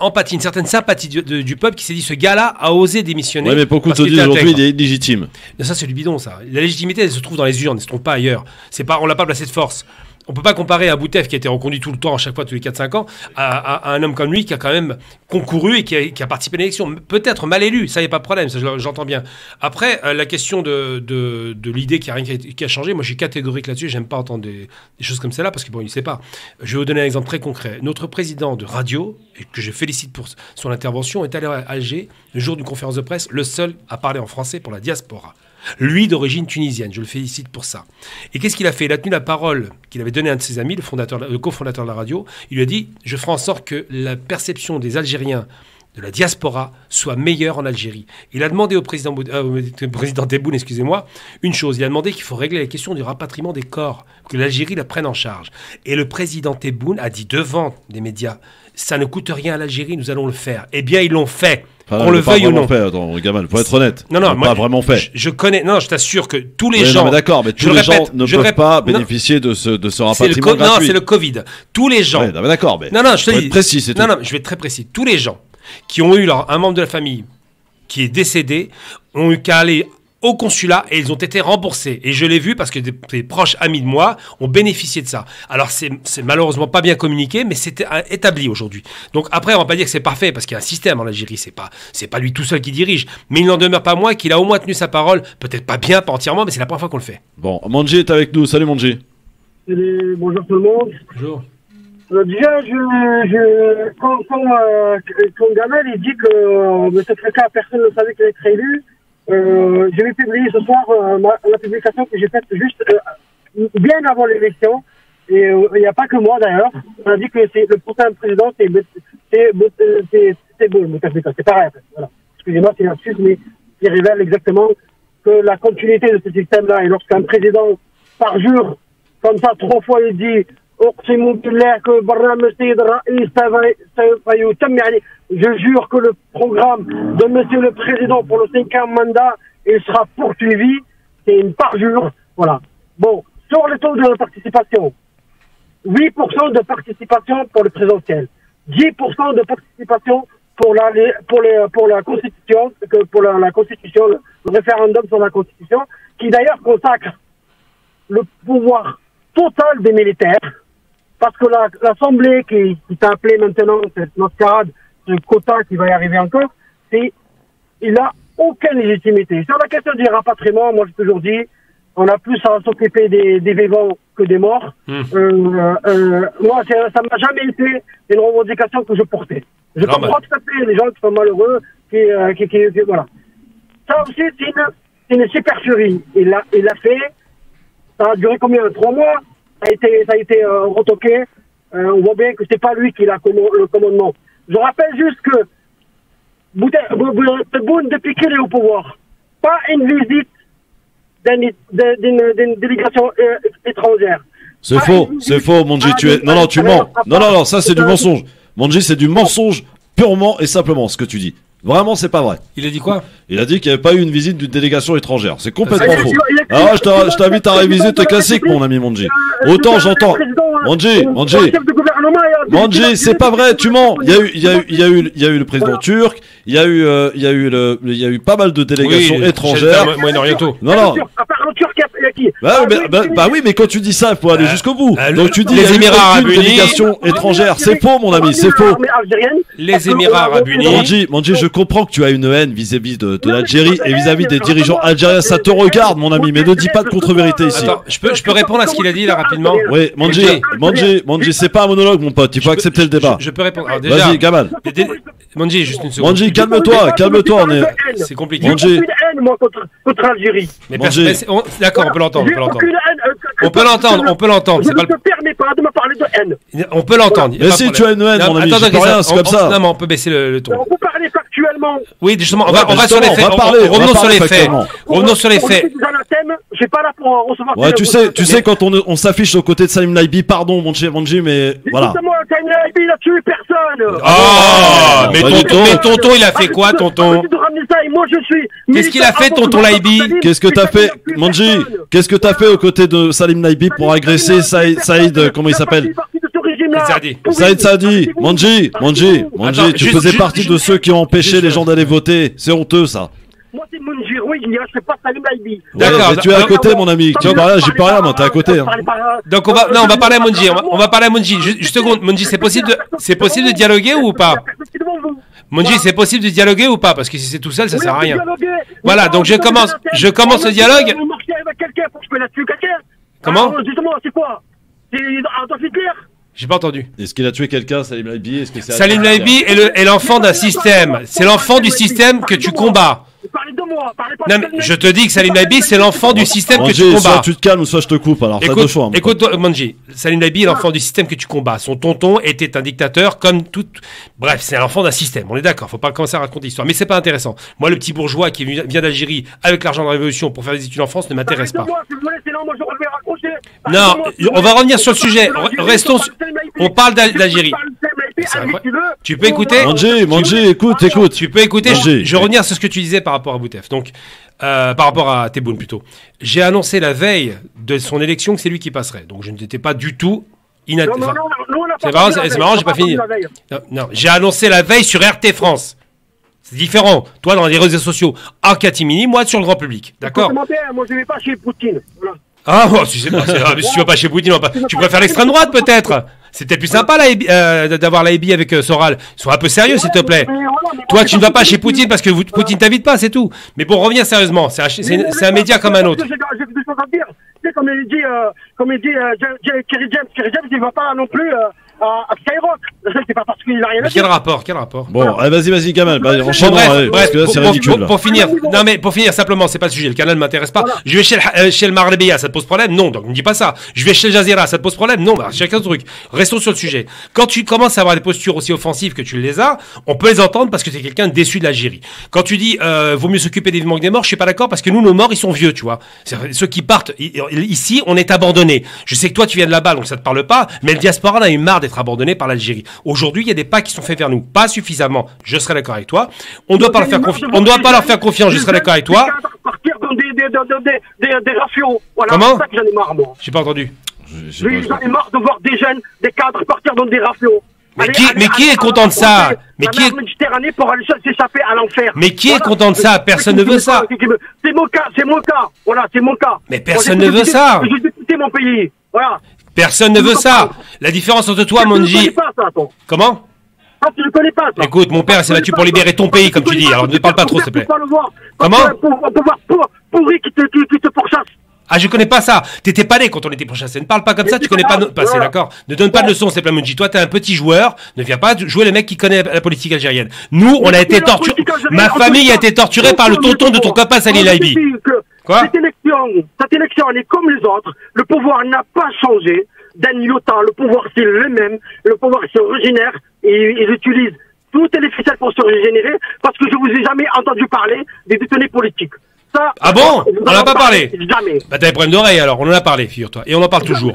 empathie, une certaine sympathie du peuple qui s'est dit ce gars-là a osé démissionner. Oui, mais beaucoup te disent aujourd'hui il est légitime. Mais ça, c'est du bidon, ça. La légitimité, elle se trouve dans les urnes, elle ne se trouve pas ailleurs. On l'a pas placé de force. On ne peut pas comparer un Boutef qui a été reconduit tout le temps, à chaque fois, tous les 4-5 ans, à un homme comme lui qui a quand même concouru et qui a participé à l'élection. Peut-être mal élu, ça, il n'y a pas de problème, ça, j'entends bien. Après, la question de l'idée qu'il n'y a rien qui a changé, moi, je suis catégorique là-dessus, j'aime pas entendre des choses comme celle-là, parce que bon, il ne sait pas. Je vais vous donner un exemple très concret. Notre président de radio, et que je félicite pour son intervention, est allé à Alger, le jour d'une conférence de presse, le seul à parler en français pour la diaspora. Lui, d'origine tunisienne, je le félicite pour ça. Et qu'est-ce qu'il a fait? Il a tenu la parole qu'il avait donnée à un de ses amis, le cofondateur de la radio. Il lui a dit « Je ferai en sorte que la perception des Algériens de la diaspora soit meilleure en Algérie ». Il a demandé au président Tebboune, excusez-moi, une chose. Il a demandé qu'il faut régler la question du rapatriement des corps, que l'Algérie la prenne en charge. Et le président Tebboune a dit devant les médias « Ça ne coûte rien à l'Algérie, nous allons le faire ». Eh bien, ils l'ont fait. Qu'on le veuille ou non. Attends, Gamal, faut être honnête. Non, moi, pas vraiment fait. Je connais. Non, je t'assure que tous les gens. Non, mais d'accord, mais tous les gens ne peuvent pas bénéficier de ce rapatriement gratuit. Non, c'est le Covid. Tous les gens. Ouais, non, mais d'accord, mais. Non, je te dis. Être précis, c'est tout. Non, je vais être très précis. Tous les gens qui ont eu un membre de la famille qui est décédé ont eu qu'à aller au consulat et ils ont été remboursés. Et je l'ai vu parce que des proches amis de moi ont bénéficié de ça. Alors, c'est malheureusement pas bien communiqué, mais c'était établi aujourd'hui. Donc après, on va pas dire que c'est parfait parce qu'il y a un système en Algérie. C'est pas lui tout seul qui dirige. Mais il n'en demeure pas moins qu'il a au moins tenu sa parole. Peut-être pas bien, pas entièrement, mais c'est la première fois qu'on le fait. Bon, Manji est avec nous. Salut Manji. Bonjour tout le monde. Bonjour. Déjà, quand Gamal il dit que M. Fréca, personne ne savait qu'il allait être élu, je vais publier ce soir la publication que j'ai faite juste bien avant l'élection. Et il n'y a pas que moi d'ailleurs. On a dit que c'est le prochain président, c'est bon, c'est pareil. Voilà. Excusez-moi, c'est un lapsus, mais qui révèle exactement que la continuité de ce système-là. Et lorsqu'un président, par jour, comme ça, 3 fois, il dit je jure que le programme de Monsieur le Président pour le 5e mandat, il sera poursuivi. C'est une parjure. Voilà. Bon, sur le taux de participation, 8% de participation pour le présidentiel, 10% de participation pour la Constitution, la Constitution, le référendum sur la Constitution, qui d'ailleurs consacre le pouvoir total des militaires. Parce que l'Assemblée qui t'a appelé maintenant, cette mascarade, ce quota qui va y arriver encore, il n'a aucune légitimité. Sur la question du rapatriement, moi j'ai toujours dit, on a plus à s'occuper des vivants que des morts. Moi, ça m'a jamais été une revendication que je portais. Je comprends tout à fait les gens qui sont malheureux, qui voilà. Ça aussi, c'est une supercherie. Il l'a fait. Ça a duré combien? 3 mois. Ça a été retoqué. On voit bien que c'est pas lui qui a le commandement. Je rappelle juste que Tebboune, depuis qu'il est au pouvoir, pas une visite d'une délégation étrangère. C'est faux, Manji, tu es... Non, tu mens. Non, ça c'est du mensonge. Manji, c'est du mensonge purement et simplement ce que tu dis. Vraiment, c'est pas vrai. Il a dit quoi? Il a dit qu'il n'y avait pas eu une visite d'une délégation étrangère. C'est complètement faux. Alors, je t'invite à réviser tes classiques, mon ami Manji. Autant j'entends. Manji, c'est pas vrai, tu ments. Il y a eu le président turc, il y a eu pas mal de délégations étrangères. Moyen-Orientaux. Non. À part le Turc, Bah oui, mais quand tu dis ça, il faut aller jusqu'au bout. Donc tu dis les Émirats Arabes Unis, délégation étrangère, c'est faux, mon ami, c'est faux. Les Émirats Arabes Unis. Manji, je comprends que tu as une haine vis-à-vis de l'Algérie et vis-à-vis des dirigeants algériens. Ça te regarde, mon ami, mais ne dis pas de contre-vérité ici. Attends, je peux répondre à ce qu'il a dit là rapidement. Oui, Manji, c'est pas un monologue, mon pote. Il faut accepter le débat. Je peux répondre. Alors, déjà, vas-y, Gamal. Manji, juste une seconde. Manji, calme-toi. C'est compliqué. J'ai aucune haine, moi, contre Algérie. Mais d'accord, on peut l'entendre. On peut l'entendre. Je ne te permets pas de me parler de haine. On peut l'entendre. Mais si tu as une haine, mon ami, c'est pas rien, c'est comme ça. Non, mais on peut baisser le ton. Vous parlez factuellement. Oui, justement, on va sur les faits. Revenons sur les faits. Revenons sur les faits. Je suis pas là pour recevoir. Ouais, tu sais, quand on s'affiche aux côtés de Salim Laibi, pardon, Manji, mais voilà. Salim Laibi, il a tué personne. Ah, mais tonton, il a fait quoi, tonton? Qu'est-ce qu'il a fait, tonton Laibi? Qu'est-ce que t'as fait, Manji? Qu'est-ce que t'as fait aux côtés de Salim Laibi pour agresser Saïd, comment il s'appelle? Saïd Saadi. Manji, tu faisais partie de ceux qui ont empêché les gens d'aller voter. C'est honteux, ça. Moi, c'est Mounjir, oui, je n'irai pas Salim Laibi. D'accord, tu es à côté, mon ami. Tu vois, là, j'y peux rien, moi, t'es à côté. Donc, on va parler à Mounjir. On va parler à Mounjir. Juste une seconde, Mounjir, c'est possible de dialoguer ou pas? Mounjir, c'est possible de dialoguer ou pas? Parce que si c'est tout seul, ça sert à rien. Voilà, donc je commence le dialogue. Comment? Justement, c'est quoi? C'est Adolf Hitler? J'ai pas entendu. Est-ce qu'il a tué quelqu'un, Salim Laibi? Salim Laibi est l'enfant d'un système. C'est l'enfant du système que tu combats. Parlez de moi, non, mais je te dis que Salim Laibi, c'est l'enfant du système que tu combats. Soit tu te calmes, soit je te coupe. Alors, t'as deux choix. Écoute, Manji, Salim Laibi est l'enfant du système que tu combats. Son tonton était un dictateur comme tout. Bref, c'est l'enfant d'un système. On est d'accord. Faut pas commencer à raconter l'histoire. Mais c'est pas intéressant. Moi, le petit bourgeois qui vient d'Algérie avec l'argent de la Révolution pour faire des études en France ne m'intéresse pas. Non, on va revenir sur le sujet. Restons. On parle d'Algérie. Tu peux écouter? Manji, écoute. Tu peux écouter. Je vais revenir sur ce que tu disais par rapport à Boutef. Donc, par rapport à Tebboune plutôt. J'ai annoncé la veille de son élection que c'est lui qui passerait. Donc, je n'étais pas du tout inattendu. C'est marrant, j'ai pas fini. Non, j'ai annoncé la veille sur RT France. C'est différent. Toi, dans les réseaux sociaux, en catimini, moi, sur le grand public. D'accord? Moi, je ne vais pas chez Poutine. Voilà. Ah, bon, si tu vas pas chez Poutine, tu préfères l'extrême droite peut-être. C'était plus sympa d'avoir Laibi avec Soral. Sois un peu sérieux, s'il te plaît. Toi, tu ne vas pas chez Poutine parce que Poutine t'invite pas, c'est tout. Mais bon, reviens sérieusement. C'est un média comme un autre. J'ai des choses à dire. Tu sais, comme il dit Kerry James, il ne va pas non plus à Skyrock. C'est pas parce qu'il a rien à dire. Quel rapport? Bon, vas-y, Gamal. Enchaînons, bref, parce que là, c'est ridicule. Pour finir, simplement, c'est pas le sujet. Le canal ne m'intéresse pas. Voilà. Je vais chez le Marlebia, ça te pose problème? Non, donc ne me dis pas ça. Je vais chez le Jazeera, ça te pose problème? Non, bah, chacun son truc. Restons sur le sujet. Quand tu commences à avoir des postures aussi offensives que tu les as, on peut les entendre parce que tu es quelqu'un déçu de l'Algérie. Quand tu dis vaut mieux s'occuper des vivants que des morts, je suis pas d'accord parce que nous, nos morts, ils sont vieux, tu vois. Ceux qui partent, ici, on est abandonnés. Je sais que toi, tu viens de là-bas, donc ça te parle pas, mais le diaspora en a eu marre d'être abandonné par l'Algérie. Aujourd'hui, il y a des pas qui sont faits vers nous. Pas suffisamment. Je serai d'accord avec toi. On doit pas leur faire confiance. On doit pas leur faire confiance. Je serai d'accord avec toi. Partir dans des rafios. Voilà. Comment? C'est ça que j'en ai marre, moi. J'ai pas entendu. J'en ai marre de voir des jeunes, des cadres partir dans des rafios. Mais qui est content de ça? Mais qui est Méditerranée pour aller s'échapper à l'enfer. Mais qui est content de ça? Personne ne veut ça. C'est mon cas. Voilà, c'est mon cas. Mais personne ne veut ça. J'ai quitté mon pays. Voilà. Personne ne veut ça. La différence entre toi, Manji. Comment? Ah, tu ne connais pas ça. Écoute, mon père s'est battu pour libérer ton pays, comme tu dis. Alors ne parle pas trop, s'il te plaît. Comment? On peut voir pourri qui te pourchasse. Ah, je connais pas ça. T'étais pas né quand on était pourchassé. Ne parle pas comme ça, tu connais pas passé, d'accord? Ne donne pas de leçons, s'il te plaît, Manji. Toi, t'es un petit joueur. Ne viens pas jouer le mec qui connaît la politique algérienne. Nous, on a été torturés. Ma famille a été torturée par le tonton de ton copain Salim Laibi. Quoi? Cette élection, elle est comme les autres. Le pouvoir n'a pas changé. Dan iota, le pouvoir c'est le même. Le pouvoir c'est originaire. Et ils utilisent toutes les ficelles pour se régénérer parce que je vous ai jamais entendu parler des détenus politiques. Ça, ah bon? On n'en a pas parlé? Jamais. Bah t'as des problèmes d'oreille alors, on en a parlé, figure-toi. Et on en parle toujours.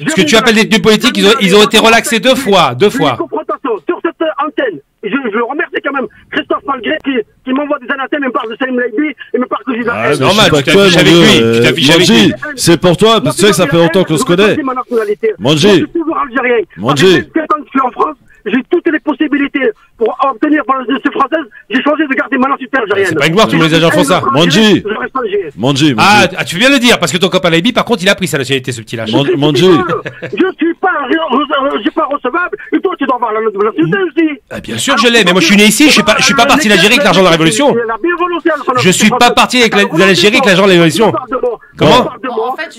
Ce que tu appelles des détenus politiques, ils ont été relaxés deux fois. Sur cette antenne. Je remercie quand même Christophe Malgré qui m'envoie des anathèmes et me parle de Salim Laibi et me parle que j'ai c'est normal, tu t'affiches avec lui. Tu t'affiches avec lui. C'est pour toi, parce que tu sais que ça fait longtemps qu'on se connaît. Manji. Je suis toujours algérien. Manji. Quand je suis en France, j'ai toutes les possibilités pour obtenir par la nationalité française. J'ai changé de garder ma nationalité algérienne. C'est pas une gloire, tous les agents font ça. Manji. Manji. Ah, tu veux bien le dire, parce que ton copain Laibi, par contre, il a pris sa nationalité, ce petit lâche. Manji. Je suis pas recevable, et toi, tu dois avoir la nationalité aussi. Bien sûr que je l'ai, mais moi je suis né ici, je suis pas parti d'Algérie avec l'argent de la Révolution. Je suis pas parti d'Algérie avec l'argent de la Révolution. Comment? En fait,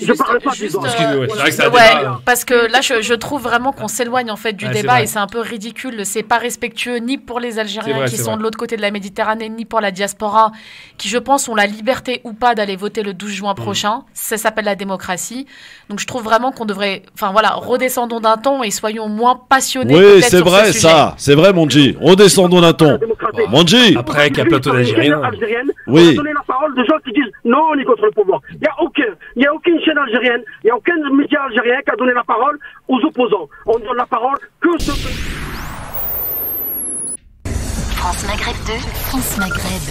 parce que là, je trouve vraiment qu'on s'éloigne en fait du débat et c'est un peu ridicule. C'est pas respectueux ni pour les Algériens qui sont de l'autre côté de la Méditerranée, ni pour la diaspora, qui je pense ont la liberté ou pas d'aller voter le 12 juin prochain. Ça s'appelle la démocratie. Donc je trouve vraiment qu'on devrait, redescendons d'un ton et soyons moins passionnés. Oui, c'est vrai ça. C'est vrai, Manji. Redescendons d'un ton. Manji. Après, avec un plateau d'Algériens. Oui. On a donné la parole de gens qui disent non, on est contre le pouvoir. Il n'y a aucune chaîne algérienne, il n'y a aucun média algérien qui a donné la parole aux opposants. On donne la parole que ceux France Maghreb 2, France Maghreb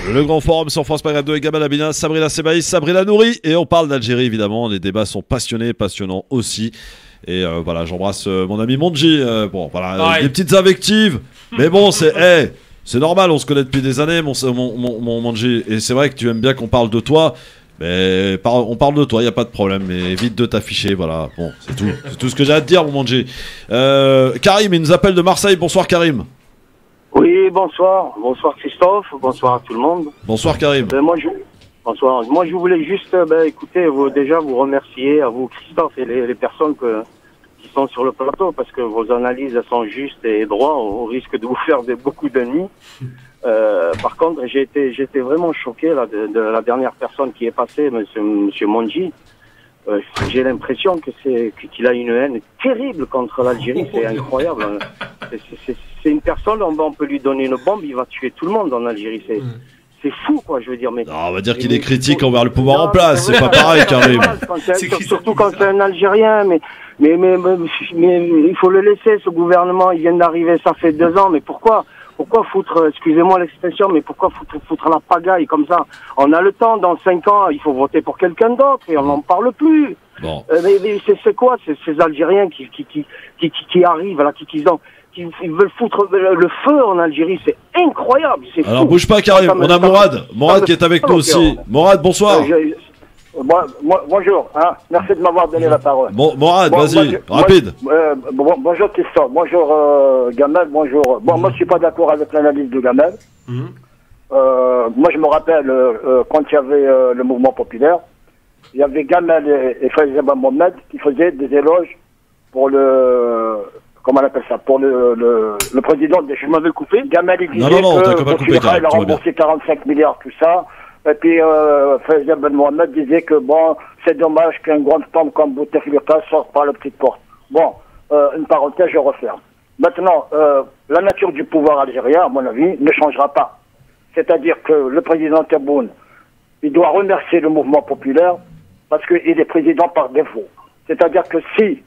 2. Le grand forum sur France Maghreb 2 avec Gamal Abina, Sabrina Sebaïs, Sabrina Nouri. Et on parle d'Algérie évidemment, les débats sont passionnants aussi. Et voilà, j'embrasse mon ami Manji. Des petites invectives. Mais bon, c'est normal, on se connaît depuis des années, mon Manji. Et c'est vrai que tu aimes bien qu'on parle de toi. Mais on parle de toi, il n'y a pas de problème, mais évite de t'afficher, voilà. Bon, c'est tout. C'est tout ce que j'ai à te dire, mon Manji. Karim, il nous appelle de Marseille. Bonsoir, Karim. Oui, bonsoir. Bonsoir, Christophe. Bonsoir à tout le monde. Bonsoir, Karim. Bonsoir. Moi, je voulais juste, écoutez, vous remercier, à vous, Christophe, et les personnes qui sont sur le plateau, parce que vos analyses sont justes et droites, au risque de vous faire beaucoup d'ennemis. Par contre, j'étais vraiment choqué là, de la dernière personne qui est passée, monsieur Manji. J'ai l'impression qu'il a une haine terrible contre l'Algérie, c'est incroyable. C'est une personne, on peut lui donner une bombe, il va tuer tout le monde en Algérie. C'est fou, quoi, je veux dire. Mais non, on va dire qu'il est critique envers le pouvoir en place, c'est pas pareil, Karim. Surtout quand c'est un Algérien, mais il faut le laisser, ce gouvernement, il vient d'arriver, ça fait 2 ans, mais pourquoi foutre, excusez-moi l'expression, mais pourquoi foutre la pagaille comme ça? On a le temps, dans 5 ans, il faut voter pour quelqu'un d'autre et on n'en parle plus. Bon. Mais c'est quoi ces Algériens qui arrivent, là, qui veulent foutre le feu en Algérie? C'est incroyable, c'est fou. Alors bouge pas, Karim, on a Morad qui est avec nous aussi. Morad, bonsoir. Bonjour, merci de m'avoir donné la parole. Morad, vas-y, rapide. Bonjour Christophe, bonjour Gamel, bonjour. Moi je suis pas d'accord avec l'analyse de Gamel. Moi je me rappelle quand il y avait le mouvement populaire, il y avait Gamel et Faïza Mohamed qui faisaient des éloges pour comment on appelle ça, pour le président de... Je m'avais coupé. Gamel il disait il a remboursé 45 milliards, tout ça. Et puis, Faïza Ben Mohamed disait que c'est dommage qu'un grand homme comme Bouteflika sorte par la petite porte. Une parenthèse, je referme. Maintenant, la nature du pouvoir algérien, à mon avis, ne changera pas. C'est-à-dire que le président Tebboune, il doit remercier le mouvement populaire parce qu'il est président par défaut. C'est-à-dire que si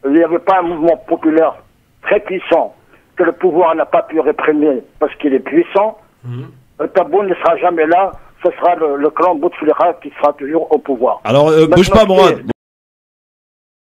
il n'y avait pas un mouvement populaire très puissant, que le pouvoir n'a pas pu réprimer parce qu'il est puissant, Tebboune ne sera jamais là. Ce sera le clan Bouteflika qui sera toujours au pouvoir. Alors, bouge pas, Morad.